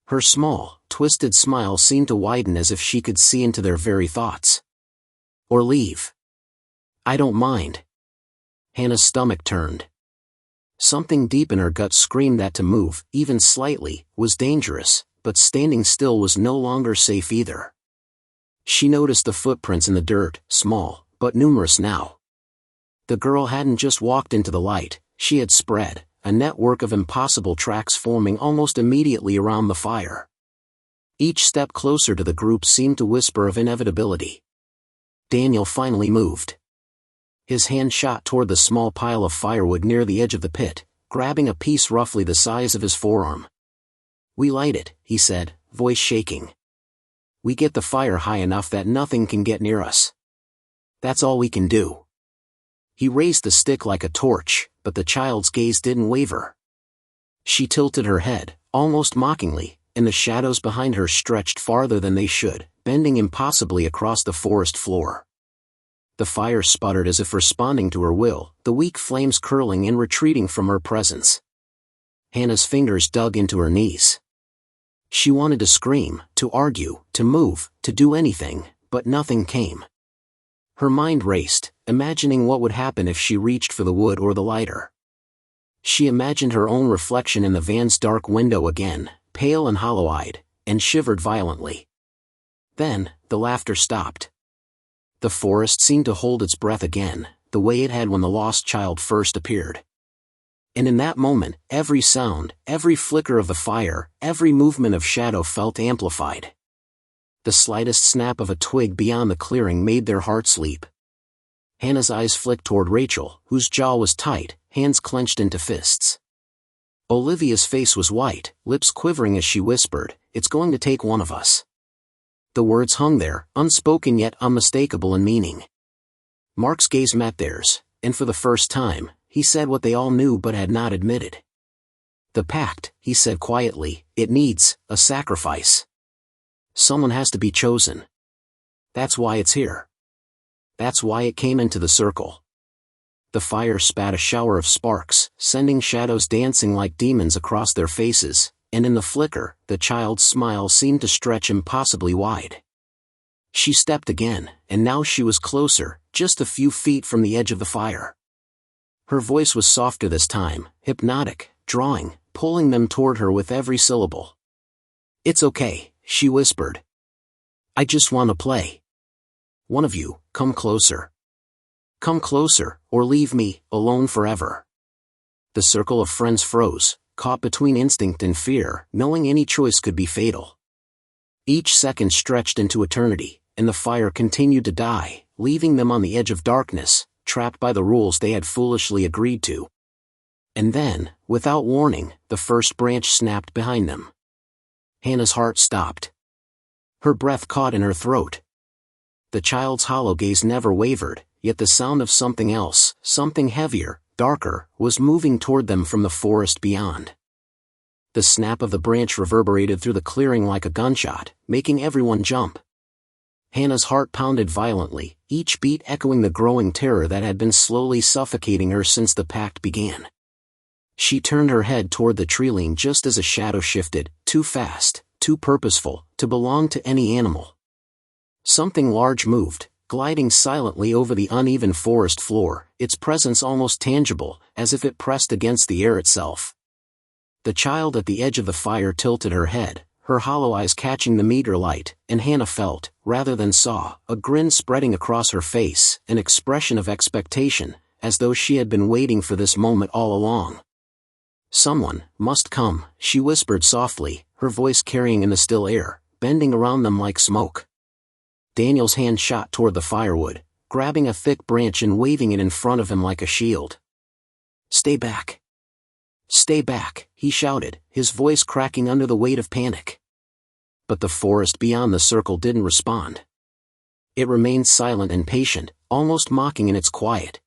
Her small, twisted smile seemed to widen as if she could see into their very thoughts. "Or leave. I don't mind." Hannah's stomach turned. Something deep in her gut screamed that to move, even slightly, was dangerous, but standing still was no longer safe either. She noticed the footprints in the dirt, small, but numerous now. The girl hadn't just walked into the light, she had spread, a network of impossible tracks forming almost immediately around the fire. Each step closer to the group seemed to whisper of inevitability. Daniel finally moved. His hand shot toward the small pile of firewood near the edge of the pit, grabbing a piece roughly the size of his forearm. "We light it," he said, voice shaking. "We get the fire high enough that nothing can get near us. That's all we can do." He raised the stick like a torch, but the child's gaze didn't waver. She tilted her head, almost mockingly, and the shadows behind her stretched farther than they should, bending impossibly across the forest floor. The fire sputtered as if responding to her will, the weak flames curling and retreating from her presence. Hannah's fingers dug into her knees. She wanted to scream, to argue, to move, to do anything, but nothing came. Her mind raced, imagining what would happen if she reached for the wood or the lighter. She imagined her own reflection in the van's dark window again, pale and hollow-eyed, and shivered violently. Then, the laughter stopped. The forest seemed to hold its breath again, the way it had when the lost child first appeared. And in that moment, every sound, every flicker of the fire, every movement of shadow felt amplified. The slightest snap of a twig beyond the clearing made their hearts leap. Hannah's eyes flicked toward Rachel, whose jaw was tight, hands clenched into fists. Olivia's face was white, lips quivering as she whispered, "It's going to take one of us." The words hung there, unspoken yet unmistakable in meaning. Mark's gaze met theirs, and for the first time, he said what they all knew but had not admitted. "The pact," he said quietly, "it needs a sacrifice. Someone has to be chosen. That's why it's here. That's why it came into the circle." The fire spat a shower of sparks, sending shadows dancing like demons across their faces, and in the flicker, the child's smile seemed to stretch impossibly wide. She stepped again, and now she was closer, just a few feet from the edge of the fire. Her voice was softer this time, hypnotic, drawing, pulling them toward her with every syllable. "It's okay," she whispered. "I just want to play. One of you, come closer. Come closer, or leave me alone forever." The circle of friends froze, caught between instinct and fear, knowing any choice could be fatal. Each second stretched into eternity, and the fire continued to die, leaving them on the edge of darkness, trapped by the rules they had foolishly agreed to. And then, without warning, the first branch snapped behind them. Hannah's heart stopped. Her breath caught in her throat. The child's hollow gaze never wavered, yet the sound of something else, something heavier, darker, was moving toward them from the forest beyond. The snap of the branch reverberated through the clearing like a gunshot, making everyone jump. Hannah's heart pounded violently, each beat echoing the growing terror that had been slowly suffocating her since the pact began. She turned her head toward the tree-line just as a shadow shifted, too fast, too purposeful, to belong to any animal. Something large moved, gliding silently over the uneven forest floor, its presence almost tangible, as if it pressed against the air itself. The child at the edge of the fire tilted her head, her hollow eyes catching the meager light, and Hannah felt, rather than saw, a grin spreading across her face, an expression of expectation, as though she had been waiting for this moment all along. "Someone must come," she whispered softly, her voice carrying in the still air, bending around them like smoke. Daniel's hand shot toward the firewood, grabbing a thick branch and waving it in front of him like a shield. "Stay back. Stay back," he shouted, his voice cracking under the weight of panic. But the forest beyond the circle didn't respond. It remained silent and patient, almost mocking in its quiet.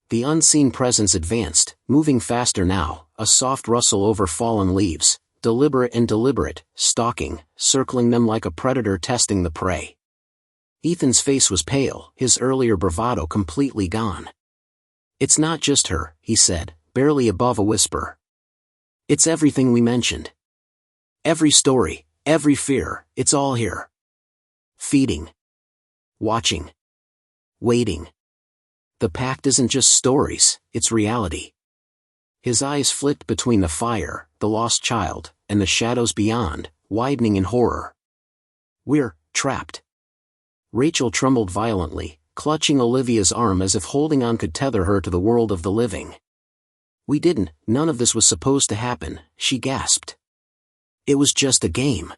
The unseen presence advanced, moving faster now, a soft rustle over fallen leaves, deliberate, stalking, circling them like a predator testing the prey. Ethan's face was pale, his earlier bravado completely gone. "It's not just her," he said, barely above a whisper. "It's everything we mentioned. Every story, every fear, it's all here. Feeding. Watching. Waiting. The pact isn't just stories, it's reality." His eyes flicked between the fire, the lost child, and the shadows beyond, widening in horror. "We're trapped." Rachel trembled violently, clutching Olivia's arm as if holding on could tether her to the world of the living. None of this was supposed to happen," she gasped. "It was just a game.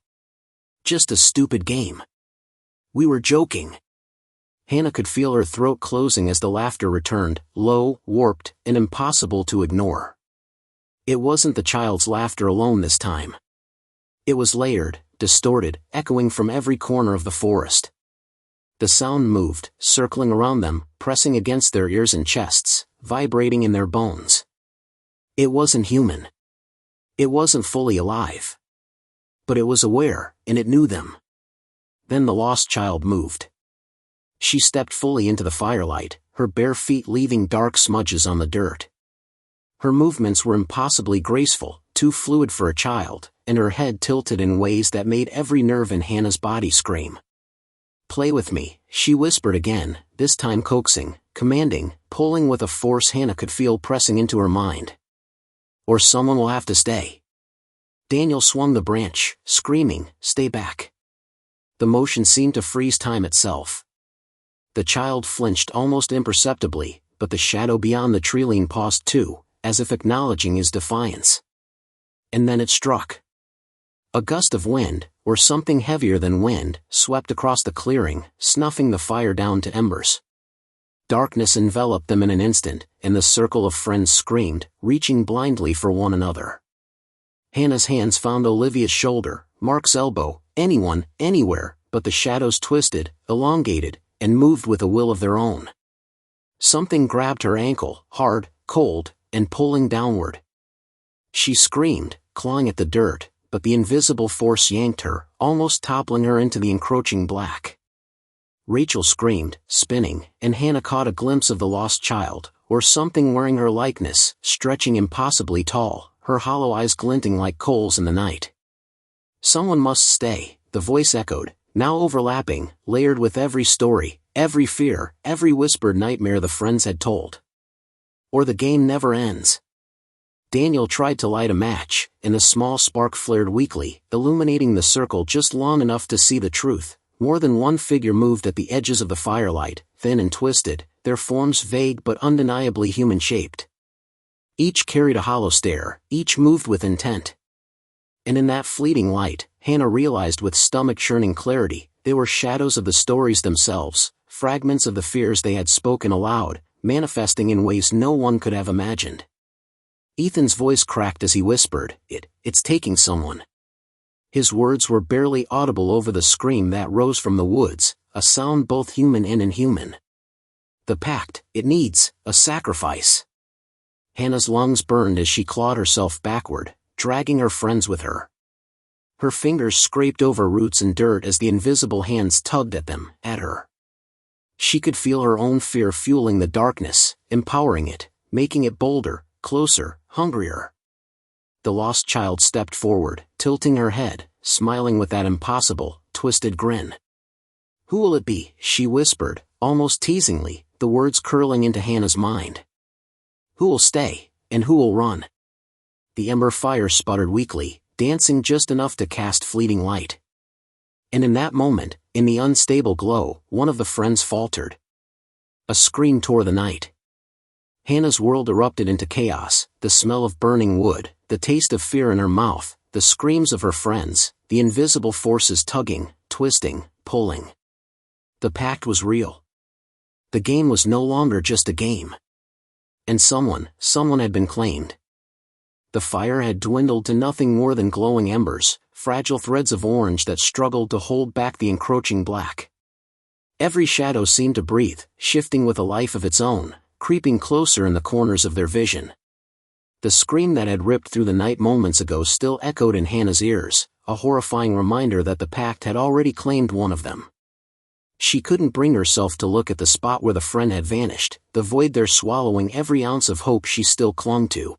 Just a stupid game. We were joking." Hannah could feel her throat closing as the laughter returned, low, warped, and impossible to ignore. It wasn't the child's laughter alone this time. It was layered, distorted, echoing from every corner of the forest. The sound moved, circling around them, pressing against their ears and chests, vibrating in their bones. It wasn't human. It wasn't fully alive. But it was aware, and it knew them. Then the lost child moved. She stepped fully into the firelight, her bare feet leaving dark smudges on the dirt. Her movements were impossibly graceful, too fluid for a child, and her head tilted in ways that made every nerve in Hannah's body scream. "Play with me," she whispered again, this time coaxing, commanding, pulling with a force Hannah could feel pressing into her mind. "Or someone will have to stay." Daniel swung the branch, screaming, "Stay back." The motion seemed to freeze time itself. The child flinched almost imperceptibly, but the shadow beyond the tree paused too, as if acknowledging his defiance. And then it struck. A gust of wind, or something heavier than wind, swept across the clearing, snuffing the fire down to embers. Darkness enveloped them in an instant, and the circle of friends screamed, reaching blindly for one another. Hannah's hands found Olivia's shoulder, Mark's elbow, anyone, anywhere, but the shadows twisted, elongated, and moved with a will of their own. Something grabbed her ankle, hard, cold, and pulling downward. She screamed, clawing at the dirt, but the invisible force yanked her, almost toppling her into the encroaching black. Rachel screamed, spinning, and Hannah caught a glimpse of the lost child, or something wearing her likeness, stretching impossibly tall, her hollow eyes glinting like coals in the night. "Someone must stay," the voice echoed, now overlapping, layered with every story, every fear, every whispered nightmare the friends had told. "Or the game never ends." Daniel tried to light a match, and the small spark flared weakly, illuminating the circle just long enough to see the truth. More than one figure moved at the edges of the firelight, thin and twisted, their forms vague but undeniably human-shaped. Each carried a hollow stare, each moved with intent. And in that fleeting light, Hannah realized with stomach-churning clarity, they were shadows of the stories themselves, fragments of the fears they had spoken aloud, manifesting in ways no one could have imagined. Ethan's voice cracked as he whispered, It's taking someone." His words were barely audible over the scream that rose from the woods, a sound both human and inhuman. "The pact, it needs a sacrifice." Hannah's lungs burned as she clawed herself backward, dragging her friends with her. Her fingers scraped over roots and dirt as the invisible hands tugged at them, at her. She could feel her own fear fueling the darkness, empowering it, making it bolder, closer, hungrier. The lost child stepped forward, tilting her head, smiling with that impossible, twisted grin. "Who will it be?" she whispered, almost teasingly, the words curling into Hannah's mind. "Who will stay, and who will run?" The ember fire sputtered weakly, dancing just enough to cast fleeting light. And in that moment, in the unstable glow, one of the friends faltered. A scream tore the night. Hannah's world erupted into chaos, the smell of burning wood, the taste of fear in her mouth, the screams of her friends, the invisible forces tugging, twisting, pulling. The pact was real. The game was no longer just a game. And someone had been claimed. The fire had dwindled to nothing more than glowing embers, fragile threads of orange that struggled to hold back the encroaching black. Every shadow seemed to breathe, shifting with a life of its own, creeping closer in the corners of their vision. The scream that had ripped through the night moments ago still echoed in Hannah's ears, a horrifying reminder that the pact had already claimed one of them. She couldn't bring herself to look at the spot where the friend had vanished, the void there swallowing every ounce of hope she still clung to.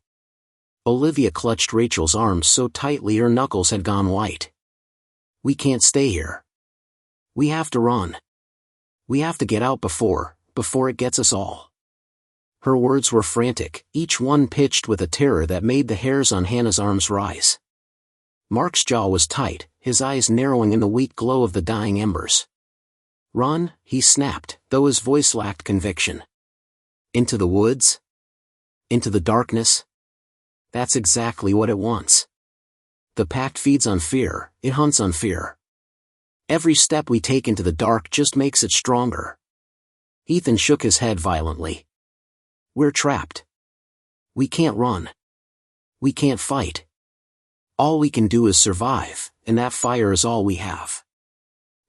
Olivia clutched Rachel's arms so tightly her knuckles had gone white. "We can't stay here. We have to run. We have to get out before it gets us all." Her words were frantic, each one pitched with a terror that made the hairs on Hannah's arms rise. Mark's jaw was tight, his eyes narrowing in the weak glow of the dying embers. "Run," he snapped, though his voice lacked conviction. "Into the woods? Into the darkness? That's exactly what it wants. The pact feeds on fear, it hunts on fear. Every step we take into the dark just makes it stronger." Ethan shook his head violently. "We're trapped. We can't run. We can't fight. All we can do is survive, and that fire is all we have."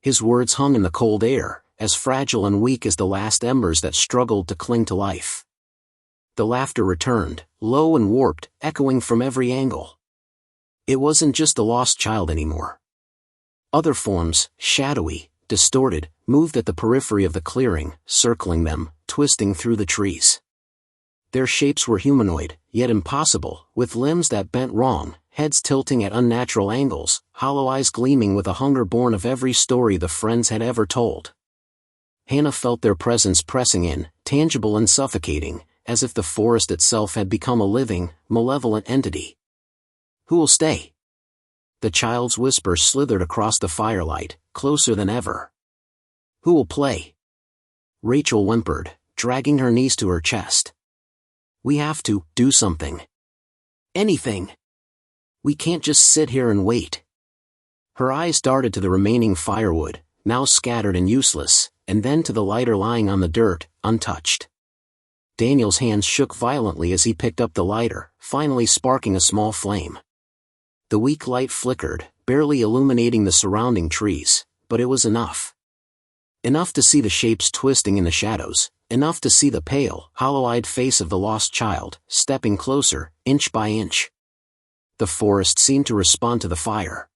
His words hung in the cold air, as fragile and weak as the last embers that struggled to cling to life. The laughter returned, low and warped, echoing from every angle. It wasn't just the lost child anymore. Other forms, shadowy, distorted, moved at the periphery of the clearing, circling them, twisting through the trees. Their shapes were humanoid, yet impossible, with limbs that bent wrong, heads tilting at unnatural angles, hollow eyes gleaming with a hunger born of every story the friends had ever told. Hannah felt their presence pressing in, tangible and suffocating, as if the forest itself had become a living, malevolent entity. "Who will stay?" The child's whisper slithered across the firelight, closer than ever. "Who will play?" Rachel whimpered, dragging her knees to her chest. "We have to do something. Anything. We can't just sit here and wait." Her eyes darted to the remaining firewood, now scattered and useless, and then to the lighter lying on the dirt, untouched. Daniel's hands shook violently as he picked up the lighter, finally sparking a small flame. The weak light flickered, barely illuminating the surrounding trees, but it was enough. Enough to see the shapes twisting in the shadows, enough to see the pale, hollow-eyed face of the lost child, stepping closer, inch by inch. The forest seemed to respond to the fire.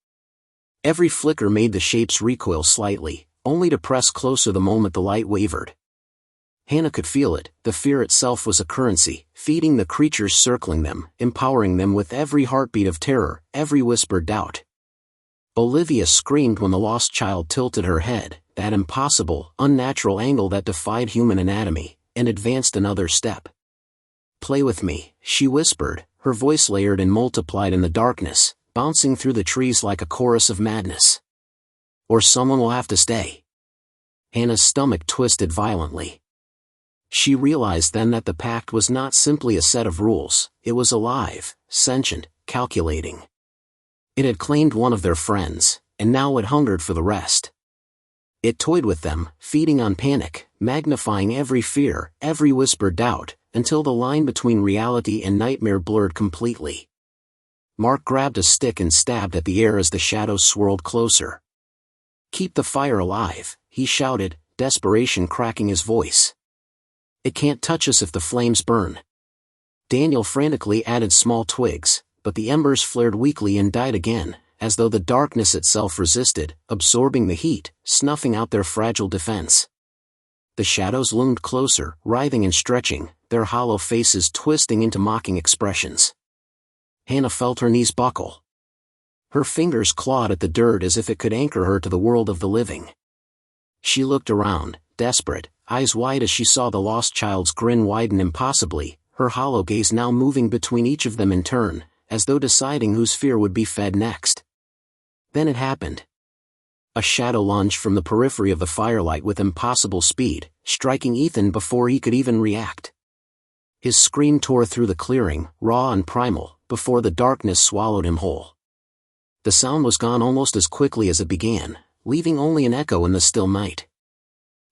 Every flicker made the shapes recoil slightly, only to press closer the moment the light wavered. Hannah could feel it, the fear itself was a currency, feeding the creatures circling them, empowering them with every heartbeat of terror, every whispered doubt. Olivia screamed when the lost child tilted her head, that impossible, unnatural angle that defied human anatomy, and advanced another step. "Play with me," she whispered, her voice layered and multiplied in the darkness, bouncing through the trees like a chorus of madness. "Or someone will have to stay." Hannah's stomach twisted violently. She realized then that the pact was not simply a set of rules, it was alive, sentient, calculating. It had claimed one of their friends, and now it hungered for the rest. It toyed with them, feeding on panic, magnifying every fear, every whispered doubt, until the line between reality and nightmare blurred completely. Mark grabbed a stick and stabbed at the air as the shadows swirled closer. "Keep the fire alive," he shouted, desperation cracking his voice. "It can't touch us if the flames burn." Daniel frantically added small twigs, but the embers flared weakly and died again, as though the darkness itself resisted, absorbing the heat, snuffing out their fragile defense. The shadows loomed closer, writhing and stretching, their hollow faces twisting into mocking expressions. Hannah felt her knees buckle. Her fingers clawed at the dirt as if it could anchor her to the world of the living. She looked around, desperate, eyes wide as she saw the lost child's grin widen impossibly, her hollow gaze now moving between each of them in turn, as though deciding whose fear would be fed next. Then it happened. A shadow lunged from the periphery of the firelight with impossible speed, striking Ethan before he could even react. His scream tore through the clearing, raw and primal, before the darkness swallowed him whole. The sound was gone almost as quickly as it began, leaving only an echo in the still night.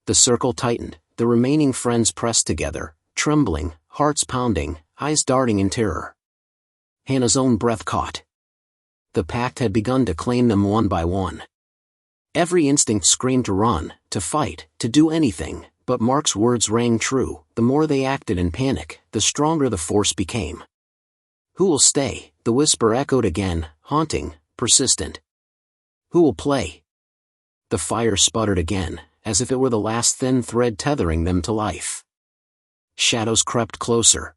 The circle tightened, the remaining friends pressed together, trembling, hearts pounding, eyes darting in terror. Hannah's own breath caught. The pact had begun to claim them one by one. Every instinct screamed to run, to fight, to do anything, but Mark's words rang true. The more they acted in panic, the stronger the force became. "Who will stay?" the whisper echoed again, haunting, persistent. "Who will play?" The fire sputtered again, as if it were the last thin thread tethering them to life. Shadows crept closer.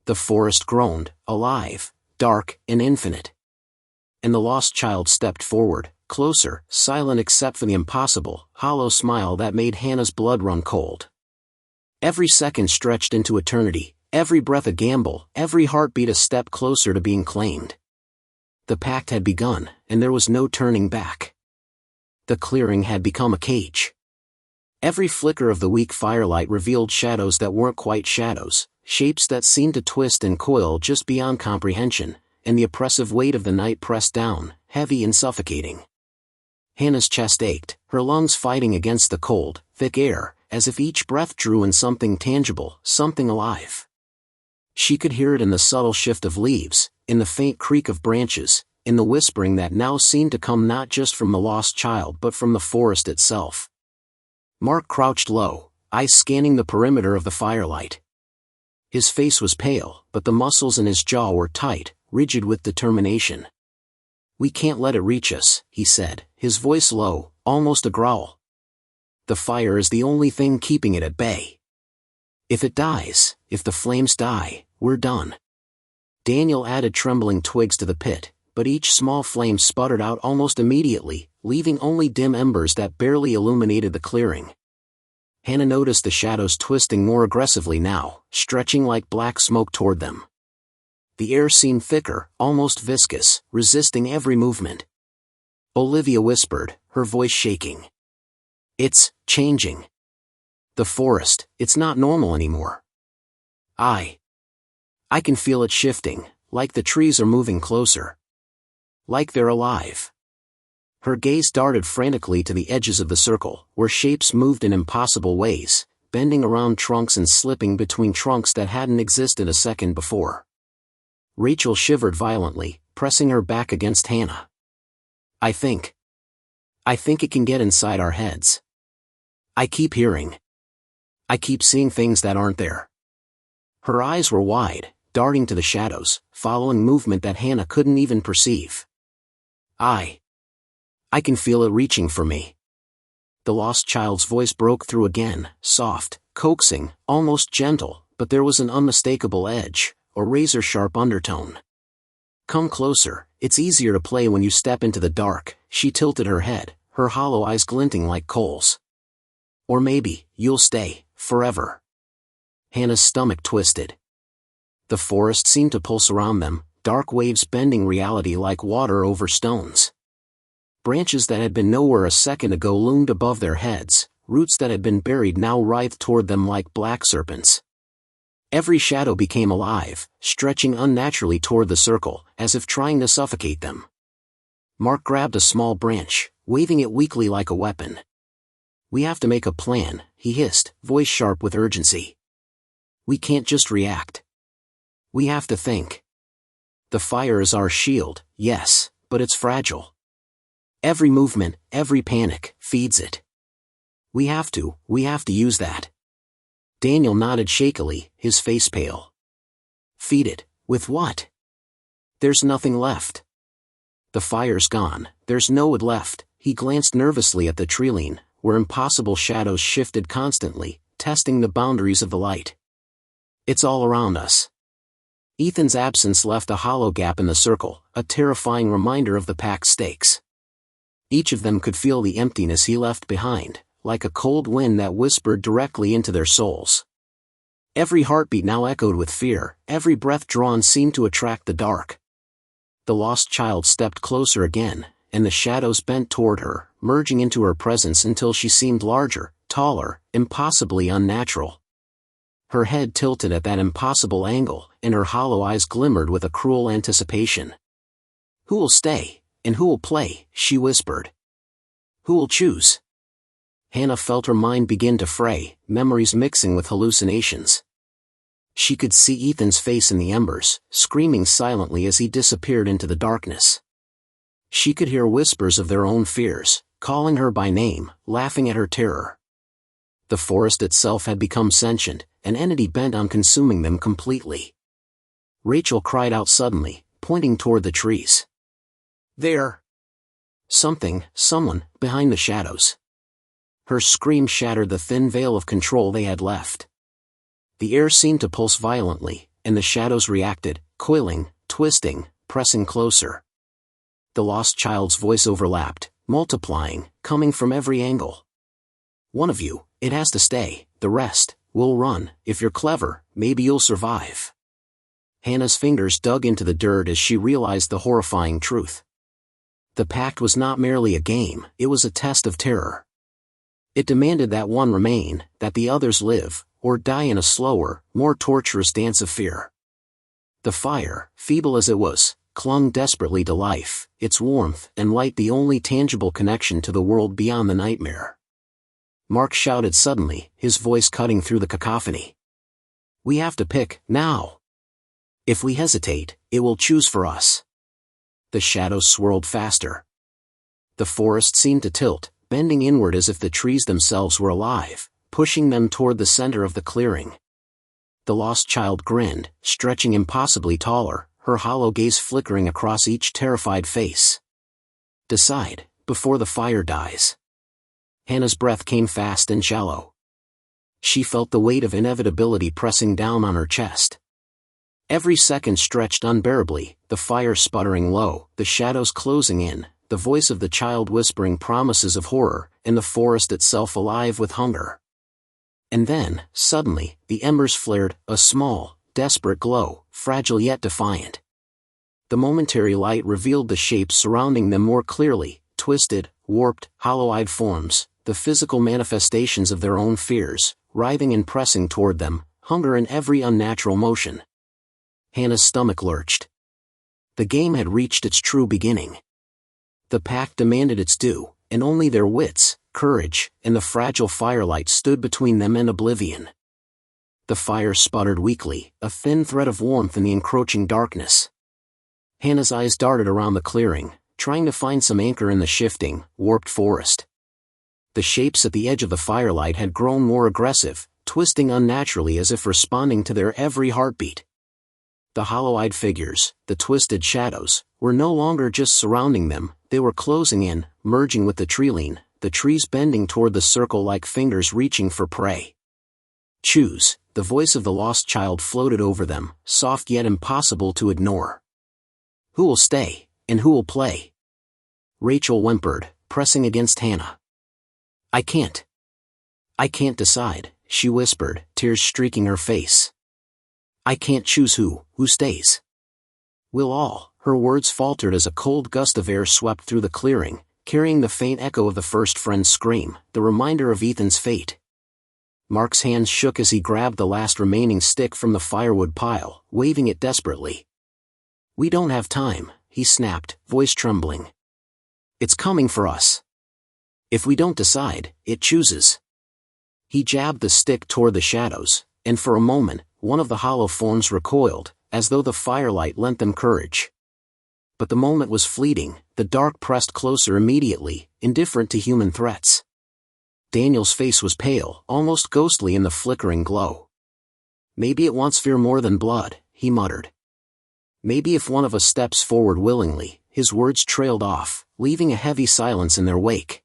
The forest groaned, alive, dark, and infinite. And the lost child stepped forward, closer, silent except for the impossible, hollow smile that made Hannah's blood run cold. Every second stretched into eternity, every breath a gamble, every heartbeat a step closer to being claimed. The pact had begun, and there was no turning back. The clearing had become a cage. Every flicker of the weak firelight revealed shadows that weren't quite shadows, shapes that seemed to twist and coil just beyond comprehension, and the oppressive weight of the night pressed down, heavy and suffocating. Hannah's chest ached, her lungs fighting against the cold, thick air, as if each breath drew in something tangible, something alive. She could hear it in the subtle shift of leaves, in the faint creak of branches, in the whispering that now seemed to come not just from the lost child but from the forest itself. Mark crouched low, eyes scanning the perimeter of the firelight. His face was pale, but the muscles in his jaw were tight, rigid with determination. "We can't let it reach us," he said, his voice low, almost a growl. "The fire is the only thing keeping it at bay. If it dies, if the flames die, we're done." Daniel added trembling twigs to the pit, but each small flame sputtered out almost immediately, leaving only dim embers that barely illuminated the clearing. Hannah noticed the shadows twisting more aggressively now, stretching like black smoke toward them. The air seemed thicker, almost viscous, resisting every movement. Olivia whispered, her voice shaking. "It's changing. The forest, it's not normal anymore. I can feel it shifting, like the trees are moving closer. Like they're alive." Her gaze darted frantically to the edges of the circle, where shapes moved in impossible ways, bending around trunks and slipping between trunks that hadn't existed a second before. Rachel shivered violently, pressing her back against Hannah. I think it can get inside our heads. I keep seeing things that aren't there." Her eyes were wide, darting to the shadows, following movement that Hannah couldn't even perceive. I can feel it reaching for me." The lost child's voice broke through again, soft, coaxing, almost gentle, but there was an unmistakable edge, a razor-sharp undertone. "Come closer, it's easier to play when you step into the dark." She tilted her head, her hollow eyes glinting like coals. "Or maybe, you'll stay, forever." Hannah's stomach twisted. The forest seemed to pulse around them, dark waves bending reality like water over stones. Branches that had been nowhere a second ago loomed above their heads, roots that had been buried now writhed toward them like black serpents. Every shadow became alive, stretching unnaturally toward the circle, as if trying to suffocate them. Mark grabbed a small branch, waving it weakly like a weapon. "We have to make a plan," he hissed, voice sharp with urgency. "We can't just react. We have to think. The fire is our shield, yes, but it's fragile. Every movement, every panic, feeds it. We have to use that." Daniel nodded shakily, his face pale. "Feed it, with what? There's nothing left. The fire's gone, there's no wood left." He glanced nervously at the treeline, where impossible shadows shifted constantly, testing the boundaries of the light. "It's all around us." Ethan's absence left a hollow gap in the circle, a terrifying reminder of the pack's stakes. Each of them could feel the emptiness he left behind, like a cold wind that whispered directly into their souls. Every heartbeat now echoed with fear, every breath drawn seemed to attract the dark. The lost child stepped closer again, and the shadows bent toward her, merging into her presence until she seemed larger, taller, impossibly unnatural. Her head tilted at that impossible angle, and her hollow eyes glimmered with a cruel anticipation. "Who will stay, and who will play?" she whispered. "Who will choose?" Hannah felt her mind begin to fray, memories mixing with hallucinations. She could see Ethan's face in the embers, screaming silently as he disappeared into the darkness. She could hear whispers of their own fears, calling her by name, laughing at her terror. The forest itself had become sentient, an entity bent on consuming them completely. Rachel cried out suddenly, pointing toward the trees. "There! Someone, behind the shadows." Her scream shattered the thin veil of control they had left. The air seemed to pulse violently, and the shadows reacted, coiling, twisting, pressing closer. The lost child's voice overlapped, multiplying, coming from every angle. "One of you, it has to stay, the rest, will run. If you're clever, maybe you'll survive." Hannah's fingers dug into the dirt as she realized the horrifying truth. The pact was not merely a game, it was a test of terror. It demanded that one remain, that the others live, or die in a slower, more torturous dance of fear. The fire, feeble as it was, clung desperately to life, its warmth and light the only tangible connection to the world beyond the nightmare. Mark shouted suddenly, his voice cutting through the cacophony. "We have to pick, now. If we hesitate, it will choose for us." The shadows swirled faster. The forest seemed to tilt, bending inward as if the trees themselves were alive, pushing them toward the center of the clearing. The lost child grinned, stretching impossibly taller, her hollow gaze flickering across each terrified face. Decide, before the fire dies. Hannah's breath came fast and shallow. She felt the weight of inevitability pressing down on her chest. Every second stretched unbearably, the fire sputtering low, the shadows closing in, the voice of the child whispering promises of horror, and the forest itself alive with hunger. And then, suddenly, the embers flared, a small, desperate glow, fragile yet defiant. The momentary light revealed the shapes surrounding them more clearly, twisted, warped, hollow-eyed forms, the physical manifestations of their own fears, writhing and pressing toward them, hunger in every unnatural motion. Hannah's stomach lurched. The game had reached its true beginning. The pack demanded its due, and only their wits, courage, and the fragile firelight stood between them and oblivion. The fire sputtered weakly, a thin thread of warmth in the encroaching darkness. Hannah's eyes darted around the clearing, trying to find some anchor in the shifting, warped forest. The shapes at the edge of the firelight had grown more aggressive, twisting unnaturally as if responding to their every heartbeat. The hollow-eyed figures, the twisted shadows, were no longer just surrounding them, they were closing in, merging with the treeline, the trees bending toward the circle like fingers reaching for prey. Choose, the voice of the lost child floated over them, soft yet impossible to ignore. Who will stay, and who will play? Rachel whimpered, pressing against Hannah. I can't decide, she whispered, tears streaking her face. I can't choose who stays. We'll all, her words faltered as a cold gust of air swept through the clearing, carrying the faint echo of the first friend's scream, the reminder of Ethan's fate. Mark's hands shook as he grabbed the last remaining stick from the firewood pile, waving it desperately. We don't have time, he snapped, voice trembling. It's coming for us. If we don't decide, it chooses. He jabbed the stick toward the shadows, and for a moment, one of the hollow forms recoiled, as though the firelight lent them courage. But the moment was fleeting, the dark pressed closer immediately, indifferent to human threats. Daniel's face was pale, almost ghostly in the flickering glow. Maybe it wants fear more than blood, he muttered. Maybe if one of us steps forward willingly, his words trailed off, leaving a heavy silence in their wake.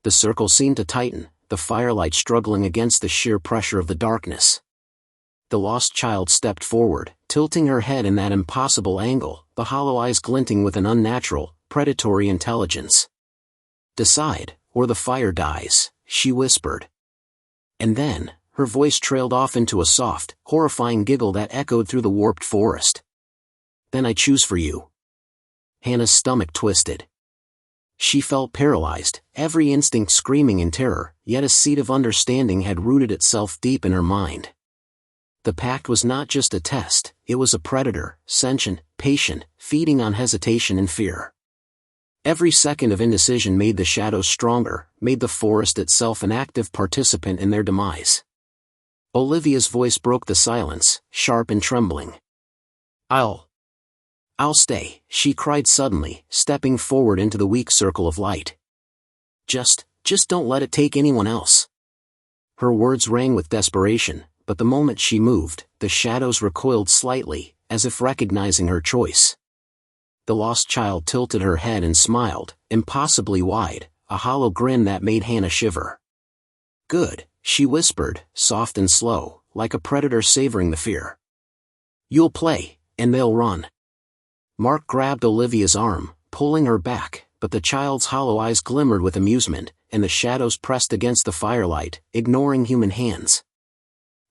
The circle seemed to tighten, the firelight struggling against the sheer pressure of the darkness. The lost child stepped forward, tilting her head in that impossible angle, the hollow eyes glinting with an unnatural, predatory intelligence. Decide, or the fire dies, she whispered. And then, her voice trailed off into a soft, horrifying giggle that echoed through the warped forest. Then I choose for you. Hannah's stomach twisted. She felt paralyzed, every instinct screaming in terror, yet a seed of understanding had rooted itself deep in her mind. The pact was not just a test, it was a predator, sentient, patient, feeding on hesitation and fear. Every second of indecision made the shadows stronger, made the forest itself an active participant in their demise. Olivia's voice broke the silence, sharp and trembling. I'll stay, she cried suddenly, stepping forward into the weak circle of light. Just don't let it take anyone else. Her words rang with desperation, but the moment she moved, the shadows recoiled slightly, as if recognizing her choice. The lost child tilted her head and smiled, impossibly wide, a hollow grin that made Hannah shiver. Good, she whispered, soft and slow, like a predator savoring the fear. You'll play, and they'll run. Mark grabbed Olivia's arm, pulling her back, but the child's hollow eyes glimmered with amusement, and the shadows pressed against the firelight, ignoring human hands.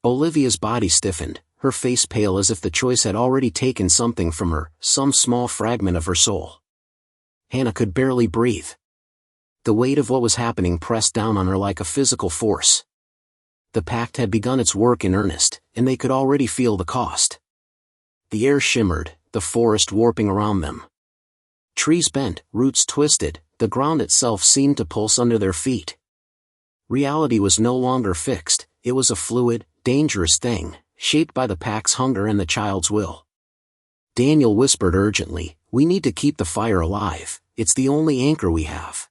Olivia's body stiffened, her face pale as if the choice had already taken something from her, some small fragment of her soul. Hannah could barely breathe. The weight of what was happening pressed down on her like a physical force. The pact had begun its work in earnest, and they could already feel the cost. The air shimmered, the forest warping around them. Trees bent, roots twisted, the ground itself seemed to pulse under their feet. Reality was no longer fixed, it was a fluid, dangerous thing, shaped by the pack's hunger and the child's will. Daniel whispered urgently, we need to keep the fire alive, it's the only anchor we have.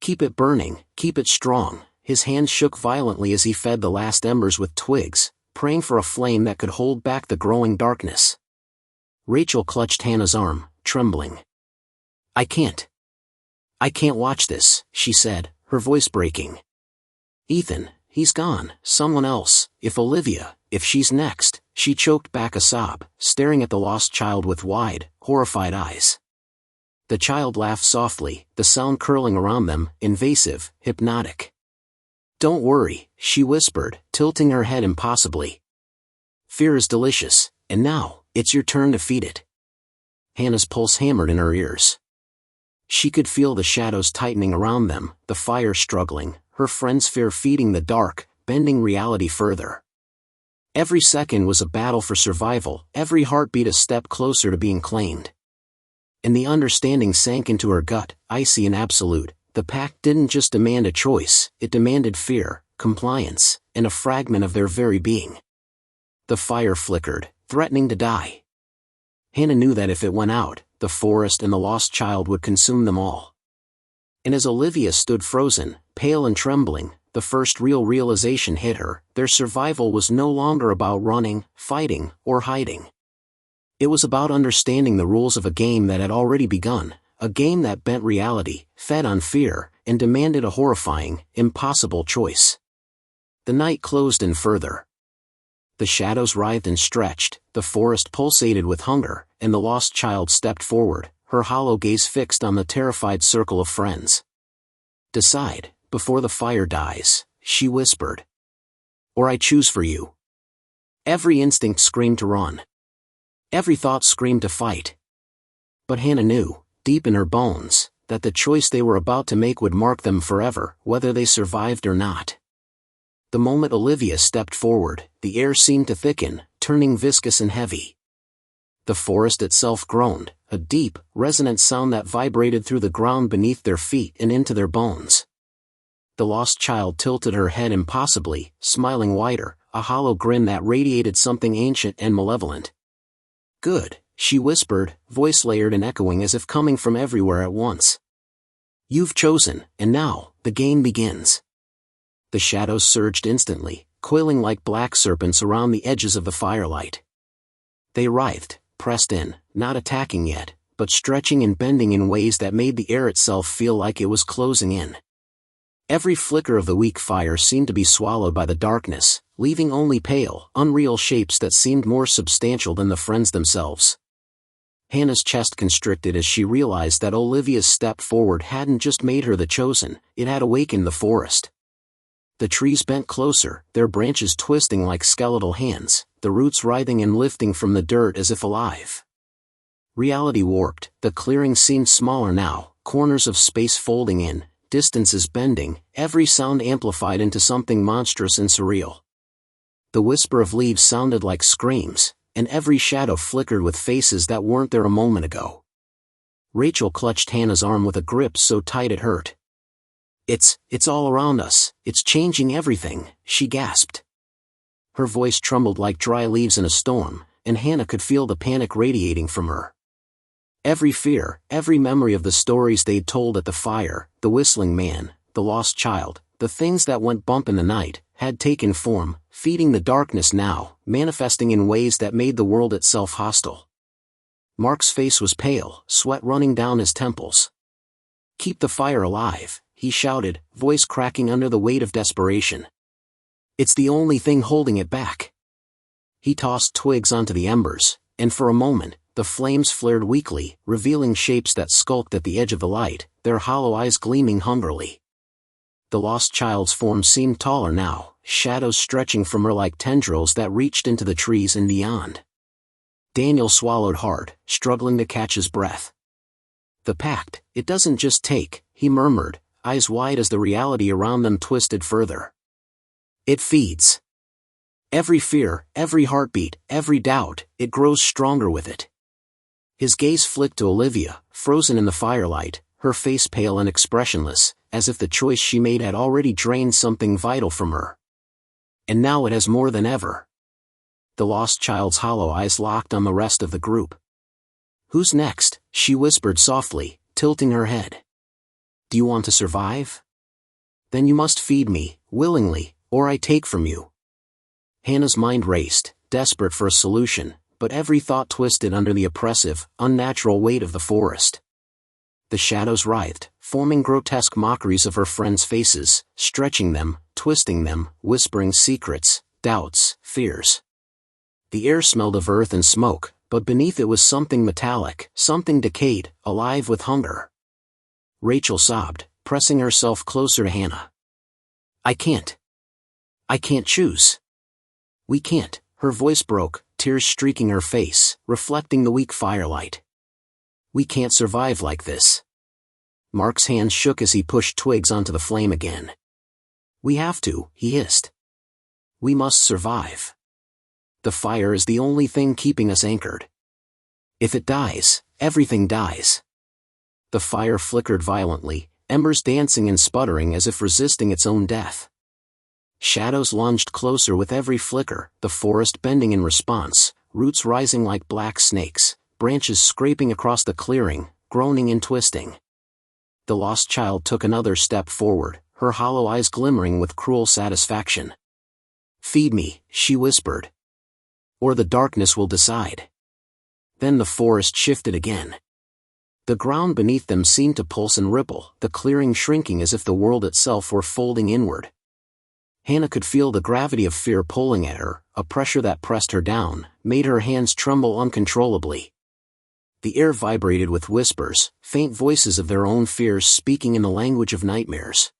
Keep it burning, keep it strong. His hands shook violently as he fed the last embers with twigs, praying for a flame that could hold back the growing darkness. Rachel clutched Hannah's arm, trembling. I can't watch this, she said, her voice breaking. Ethan, he's gone, someone else, if she's next, she choked back a sob, staring at the lost child with wide, horrified eyes. The child laughed softly, the sound curling around them, invasive, hypnotic. Don't worry, she whispered, tilting her head impossibly. Fear is delicious, and now, it's your turn to feed it. Hannah's pulse hammered in her ears. She could feel the shadows tightening around them, the fire struggling, her friend's fear feeding the dark, bending reality further. Every second was a battle for survival, every heartbeat a step closer to being claimed. And the understanding sank into her gut, icy and absolute. The pact didn't just demand a choice, it demanded fear, compliance, and a fragment of their very being. The fire flickered, threatening to die. Hannah knew that if it went out, the forest and the lost child would consume them all. And as Olivia stood frozen, pale and trembling, the first real realization hit her: their survival was no longer about running, fighting, or hiding. It was about understanding the rules of a game that had already begun, a game that bent reality, fed on fear, and demanded a horrifying, impossible choice. The night closed in further. The shadows writhed and stretched, the forest pulsated with hunger, and the lost child stepped forward, her hollow gaze fixed on the terrified circle of friends. Decide, before the fire dies, she whispered. Or I choose for you. Every instinct screamed to run. Every thought screamed to fight. But Hannah knew, deep in her bones, that the choice they were about to make would mark them forever, whether they survived or not. The moment Olivia stepped forward, the air seemed to thicken, turning viscous and heavy. The forest itself groaned, a deep, resonant sound that vibrated through the ground beneath their feet and into their bones. The lost child tilted her head impossibly, smiling wider, a hollow grin that radiated something ancient and malevolent. Good, she whispered, voice layered and echoing as if coming from everywhere at once. You've chosen, and now, the game begins. The shadows surged instantly, coiling like black serpents around the edges of the firelight. They writhed, pressed in, not attacking yet, but stretching and bending in ways that made the air itself feel like it was closing in. Every flicker of the weak fire seemed to be swallowed by the darkness, leaving only pale, unreal shapes that seemed more substantial than the friends themselves. Hannah's chest constricted as she realized that Olivia's step forward hadn't just made her the chosen, it had awakened the forest. The trees bent closer, their branches twisting like skeletal hands, the roots writhing and lifting from the dirt as if alive. Reality warped, the clearing seemed smaller now, corners of space folding in, distances bending, every sound amplified into something monstrous and surreal. The whisper of leaves sounded like screams, and every shadow flickered with faces that weren't there a moment ago. Rachel clutched Hannah's arm with a grip so tight it hurt. It's all around us, it's changing everything, she gasped. Her voice trembled like dry leaves in a storm, and Hannah could feel the panic radiating from her. Every fear, every memory of the stories they'd told at the fire, the whistling man, the lost child, the things that went bump in the night, had taken form, feeding the darkness now, manifesting in ways that made the world itself hostile. Mark's face was pale, sweat running down his temples. Keep the fire alive, he shouted, voice cracking under the weight of desperation. It's the only thing holding it back. He tossed twigs onto the embers, and for a moment, the flames flared weakly, revealing shapes that skulked at the edge of the light, their hollow eyes gleaming hungrily. The lost child's form seemed taller now, shadows stretching from her like tendrils that reached into the trees and beyond. Daniel swallowed hard, struggling to catch his breath. The pact, it doesn't just take, he murmured, eyes wide as the reality around them twisted further. It feeds. Every fear, every heartbeat, every doubt, it grows stronger with it. His gaze flicked to Olivia, frozen in the firelight, her face pale and expressionless, as if the choice she made had already drained something vital from her. And now it has more than ever. The lost child's hollow eyes locked on the rest of the group. Who's next? She whispered softly, tilting her head. Do you want to survive? Then you must feed me, willingly, or I take from you. Hannah's mind raced, desperate for a solution, but every thought twisted under the oppressive, unnatural weight of the forest. The shadows writhed, forming grotesque mockeries of her friends' faces, stretching them, twisting them, whispering secrets, doubts, fears. The air smelled of earth and smoke, but beneath it was something metallic, something decayed, alive with hunger. Rachel sobbed, pressing herself closer to Hannah. I can't choose. We can't, her voice broke, tears streaking her face, reflecting the weak firelight. We can't survive like this. Mark's hands shook as he pushed twigs onto the flame again. We have to, he hissed. We must survive. The fire is the only thing keeping us anchored. If it dies, everything dies. The fire flickered violently, embers dancing and sputtering as if resisting its own death. Shadows lunged closer with every flicker, the forest bending in response, roots rising like black snakes, branches scraping across the clearing, groaning and twisting. The lost child took another step forward, her hollow eyes glimmering with cruel satisfaction. Feed me, she whispered. Or the darkness will decide. Then the forest shifted again. The ground beneath them seemed to pulse and ripple, the clearing shrinking as if the world itself were folding inward. Hannah could feel the gravity of fear pulling at her, a pressure that pressed her down, made her hands tremble uncontrollably. The air vibrated with whispers, faint voices of their own fears speaking in the language of nightmares.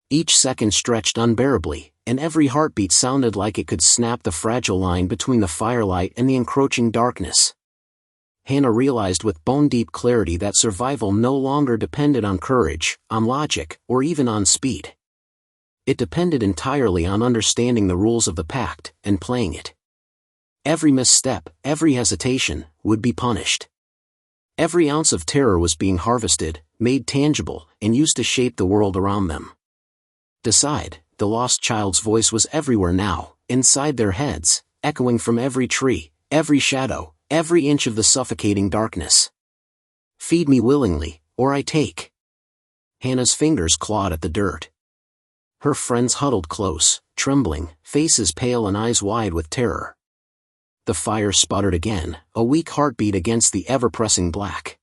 Each second stretched unbearably, and every heartbeat sounded like it could snap the fragile line between the firelight and the encroaching darkness. Hannah realized with bone-deep clarity that survival no longer depended on courage, on logic, or even on speed. It depended entirely on understanding the rules of the pact, and playing it. Every misstep, every hesitation, would be punished. Every ounce of terror was being harvested, made tangible, and used to shape the world around them. Decide, the lost child's voice was everywhere now, inside their heads, echoing from every tree, every shadow, every inch of the suffocating darkness. Feed me willingly, or I take. Hannah's fingers clawed at the dirt. Her friends huddled close, trembling, faces pale and eyes wide with terror. The fire sputtered again, a weak heartbeat against the ever-pressing black.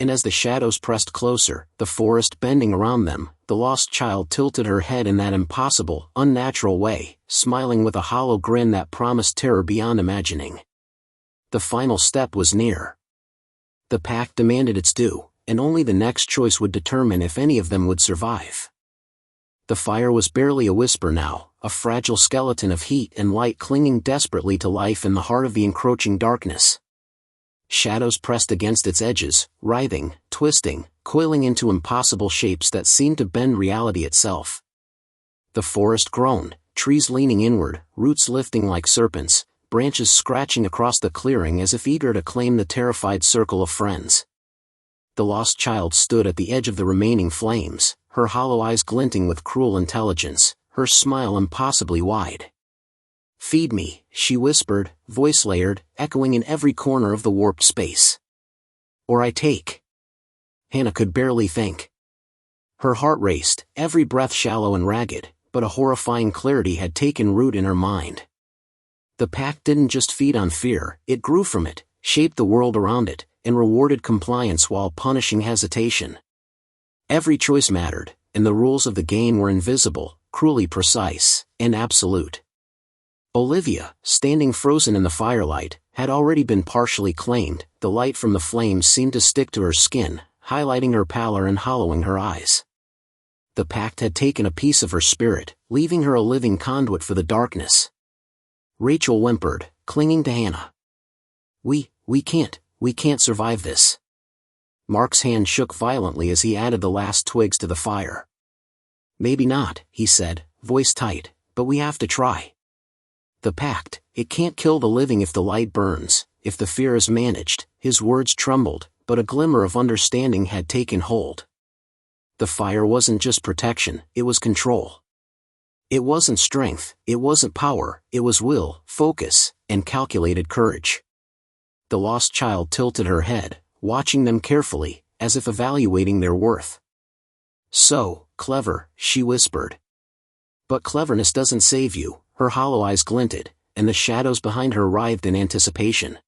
And as the shadows pressed closer, the forest bending around them, the lost child tilted her head in that impossible, unnatural way, smiling with a hollow grin that promised terror beyond imagining. The final step was near. The pact demanded its due, and only the next choice would determine if any of them would survive. The fire was barely a whisper now, a fragile skeleton of heat and light clinging desperately to life in the heart of the encroaching darkness. Shadows pressed against its edges, writhing, twisting, coiling into impossible shapes that seemed to bend reality itself. The forest groaned, trees leaning inward, roots lifting like serpents, branches scratching across the clearing as if eager to claim the terrified circle of friends. The lost child stood at the edge of the remaining flames, her hollow eyes glinting with cruel intelligence, her smile impossibly wide. Feed me, she whispered, voice layered, echoing in every corner of the warped space. Or I take. Hannah could barely think. Her heart raced, every breath shallow and ragged, but a horrifying clarity had taken root in her mind. The pact didn't just feed on fear, it grew from it, shaped the world around it, and rewarded compliance while punishing hesitation. Every choice mattered, and the rules of the game were invisible, cruelly precise, and absolute. Olivia, standing frozen in the firelight, had already been partially claimed. The light from the flames seemed to stick to her skin, highlighting her pallor and hollowing her eyes. The pact had taken a piece of her spirit, leaving her a living conduit for the darkness. Rachel whimpered, clinging to Hannah. We can't survive this. Mark's hand shook violently as he added the last twigs to the fire. Maybe not, he said, voice tight, but we have to try. The pact, it can't kill the living if the light burns, if the fear is managed. His words trembled, but a glimmer of understanding had taken hold. The fire wasn't just protection, it was control. It wasn't strength, it wasn't power, it was will, focus, and calculated courage. The lost child tilted her head, watching them carefully, as if evaluating their worth. So clever, she whispered. But cleverness doesn't save you, her hollow eyes glinted, and the shadows behind her writhed in anticipation.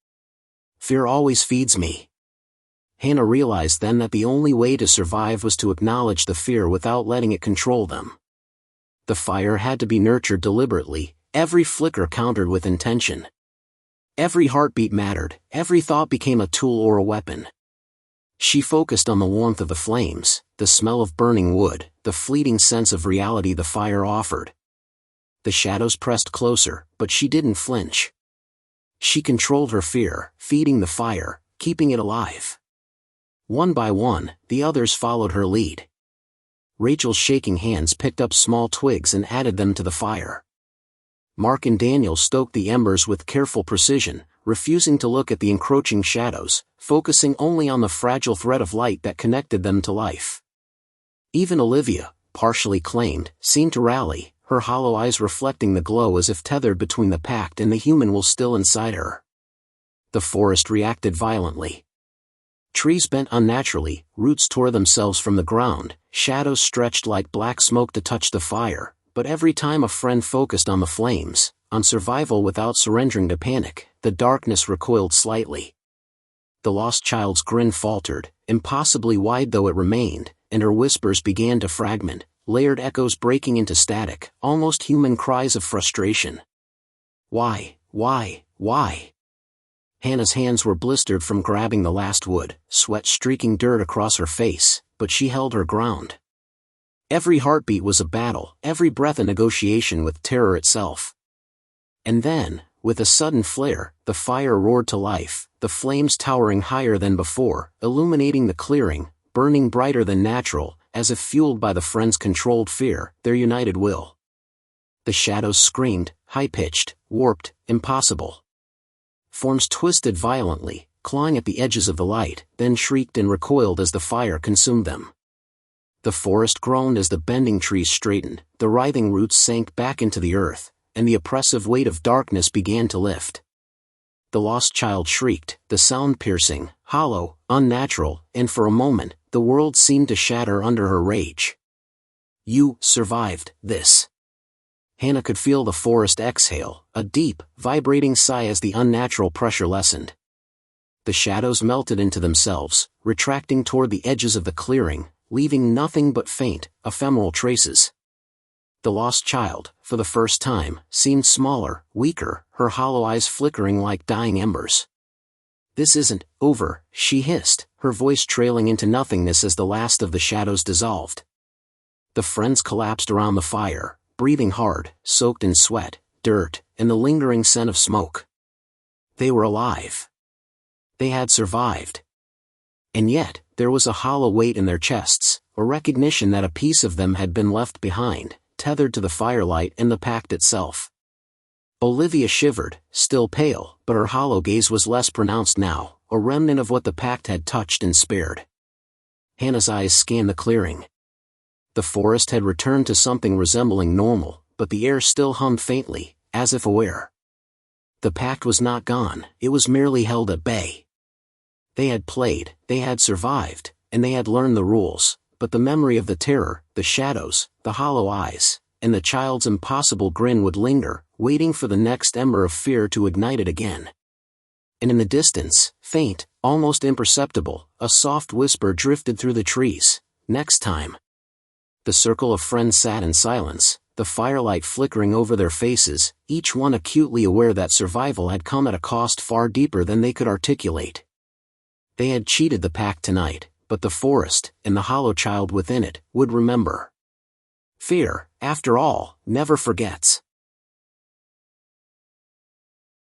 Fear always feeds me. Hannah realized then that the only way to survive was to acknowledge the fear without letting it control them. The fire had to be nurtured deliberately, every flicker countered with intention. Every heartbeat mattered, every thought became a tool or a weapon. She focused on the warmth of the flames, the smell of burning wood, the fleeting sense of reality the fire offered. The shadows pressed closer, but she didn't flinch. She controlled her fear, feeding the fire, keeping it alive. One by one, the others followed her lead. Rachel's shaking hands picked up small twigs and added them to the fire. Mark and Daniel stoked the embers with careful precision, refusing to look at the encroaching shadows, focusing only on the fragile thread of light that connected them to life. Even Olivia, partially claimed, seemed to rally, her hollow eyes reflecting the glow as if tethered between the pact and the human will still inside her. The forest reacted violently. Trees bent unnaturally, roots tore themselves from the ground, shadows stretched like black smoke to touch the fire, but every time a friend focused on the flames, on survival without surrendering to panic, the darkness recoiled slightly. The lost child's grin faltered, impossibly wide though it remained, and her whispers began to fragment, layered echoes breaking into static, almost human cries of frustration. Why? Hannah's hands were blistered from grabbing the last wood, sweat streaking dirt across her face, but she held her ground. Every heartbeat was a battle, every breath a negotiation with terror itself. And then, with a sudden flare, the fire roared to life, the flames towering higher than before, illuminating the clearing, burning brighter than natural, as if fueled by the friends' controlled fear, their united will. The shadows screamed, high-pitched, warped, impossible. Forms twisted violently, clawing at the edges of the light, then shrieked and recoiled as the fire consumed them. The forest groaned as the bending trees straightened, the writhing roots sank back into the earth, and the oppressive weight of darkness began to lift. The lost child shrieked, the sound piercing, hollow, unnatural, and for a moment, the world seemed to shatter under her rage. You survived this. Hannah could feel the forest exhale, a deep, vibrating sigh as the unnatural pressure lessened. The shadows melted into themselves, retracting toward the edges of the clearing, leaving nothing but faint, ephemeral traces. The lost child, for the first time, seemed smaller, weaker, her hollow eyes flickering like dying embers. This isn't over, she hissed, her voice trailing into nothingness as the last of the shadows dissolved. The friends collapsed around the fire, breathing hard, soaked in sweat, dirt, and the lingering scent of smoke. They were alive. They had survived. And yet, there was a hollow weight in their chests, a recognition that a piece of them had been left behind, tethered to the firelight and the pact itself. Olivia shivered, still pale, but her hollow gaze was less pronounced now, a remnant of what the pact had touched and spared. Hannah's eyes scanned the clearing. The forest had returned to something resembling normal, but the air still hummed faintly, as if aware. The pact was not gone, it was merely held at bay. They had played, they had survived, and they had learned the rules, but the memory of the terror, the shadows, the hollow eyes, and the child's impossible grin would linger, waiting for the next ember of fear to ignite it again. And in the distance, faint, almost imperceptible, a soft whisper drifted through the trees, "Next time." The circle of friends sat in silence, the firelight flickering over their faces, each one acutely aware that survival had come at a cost far deeper than they could articulate. They had cheated the pact tonight, but the forest, and the hollow child within it, would remember. Fear, after all, never forgets.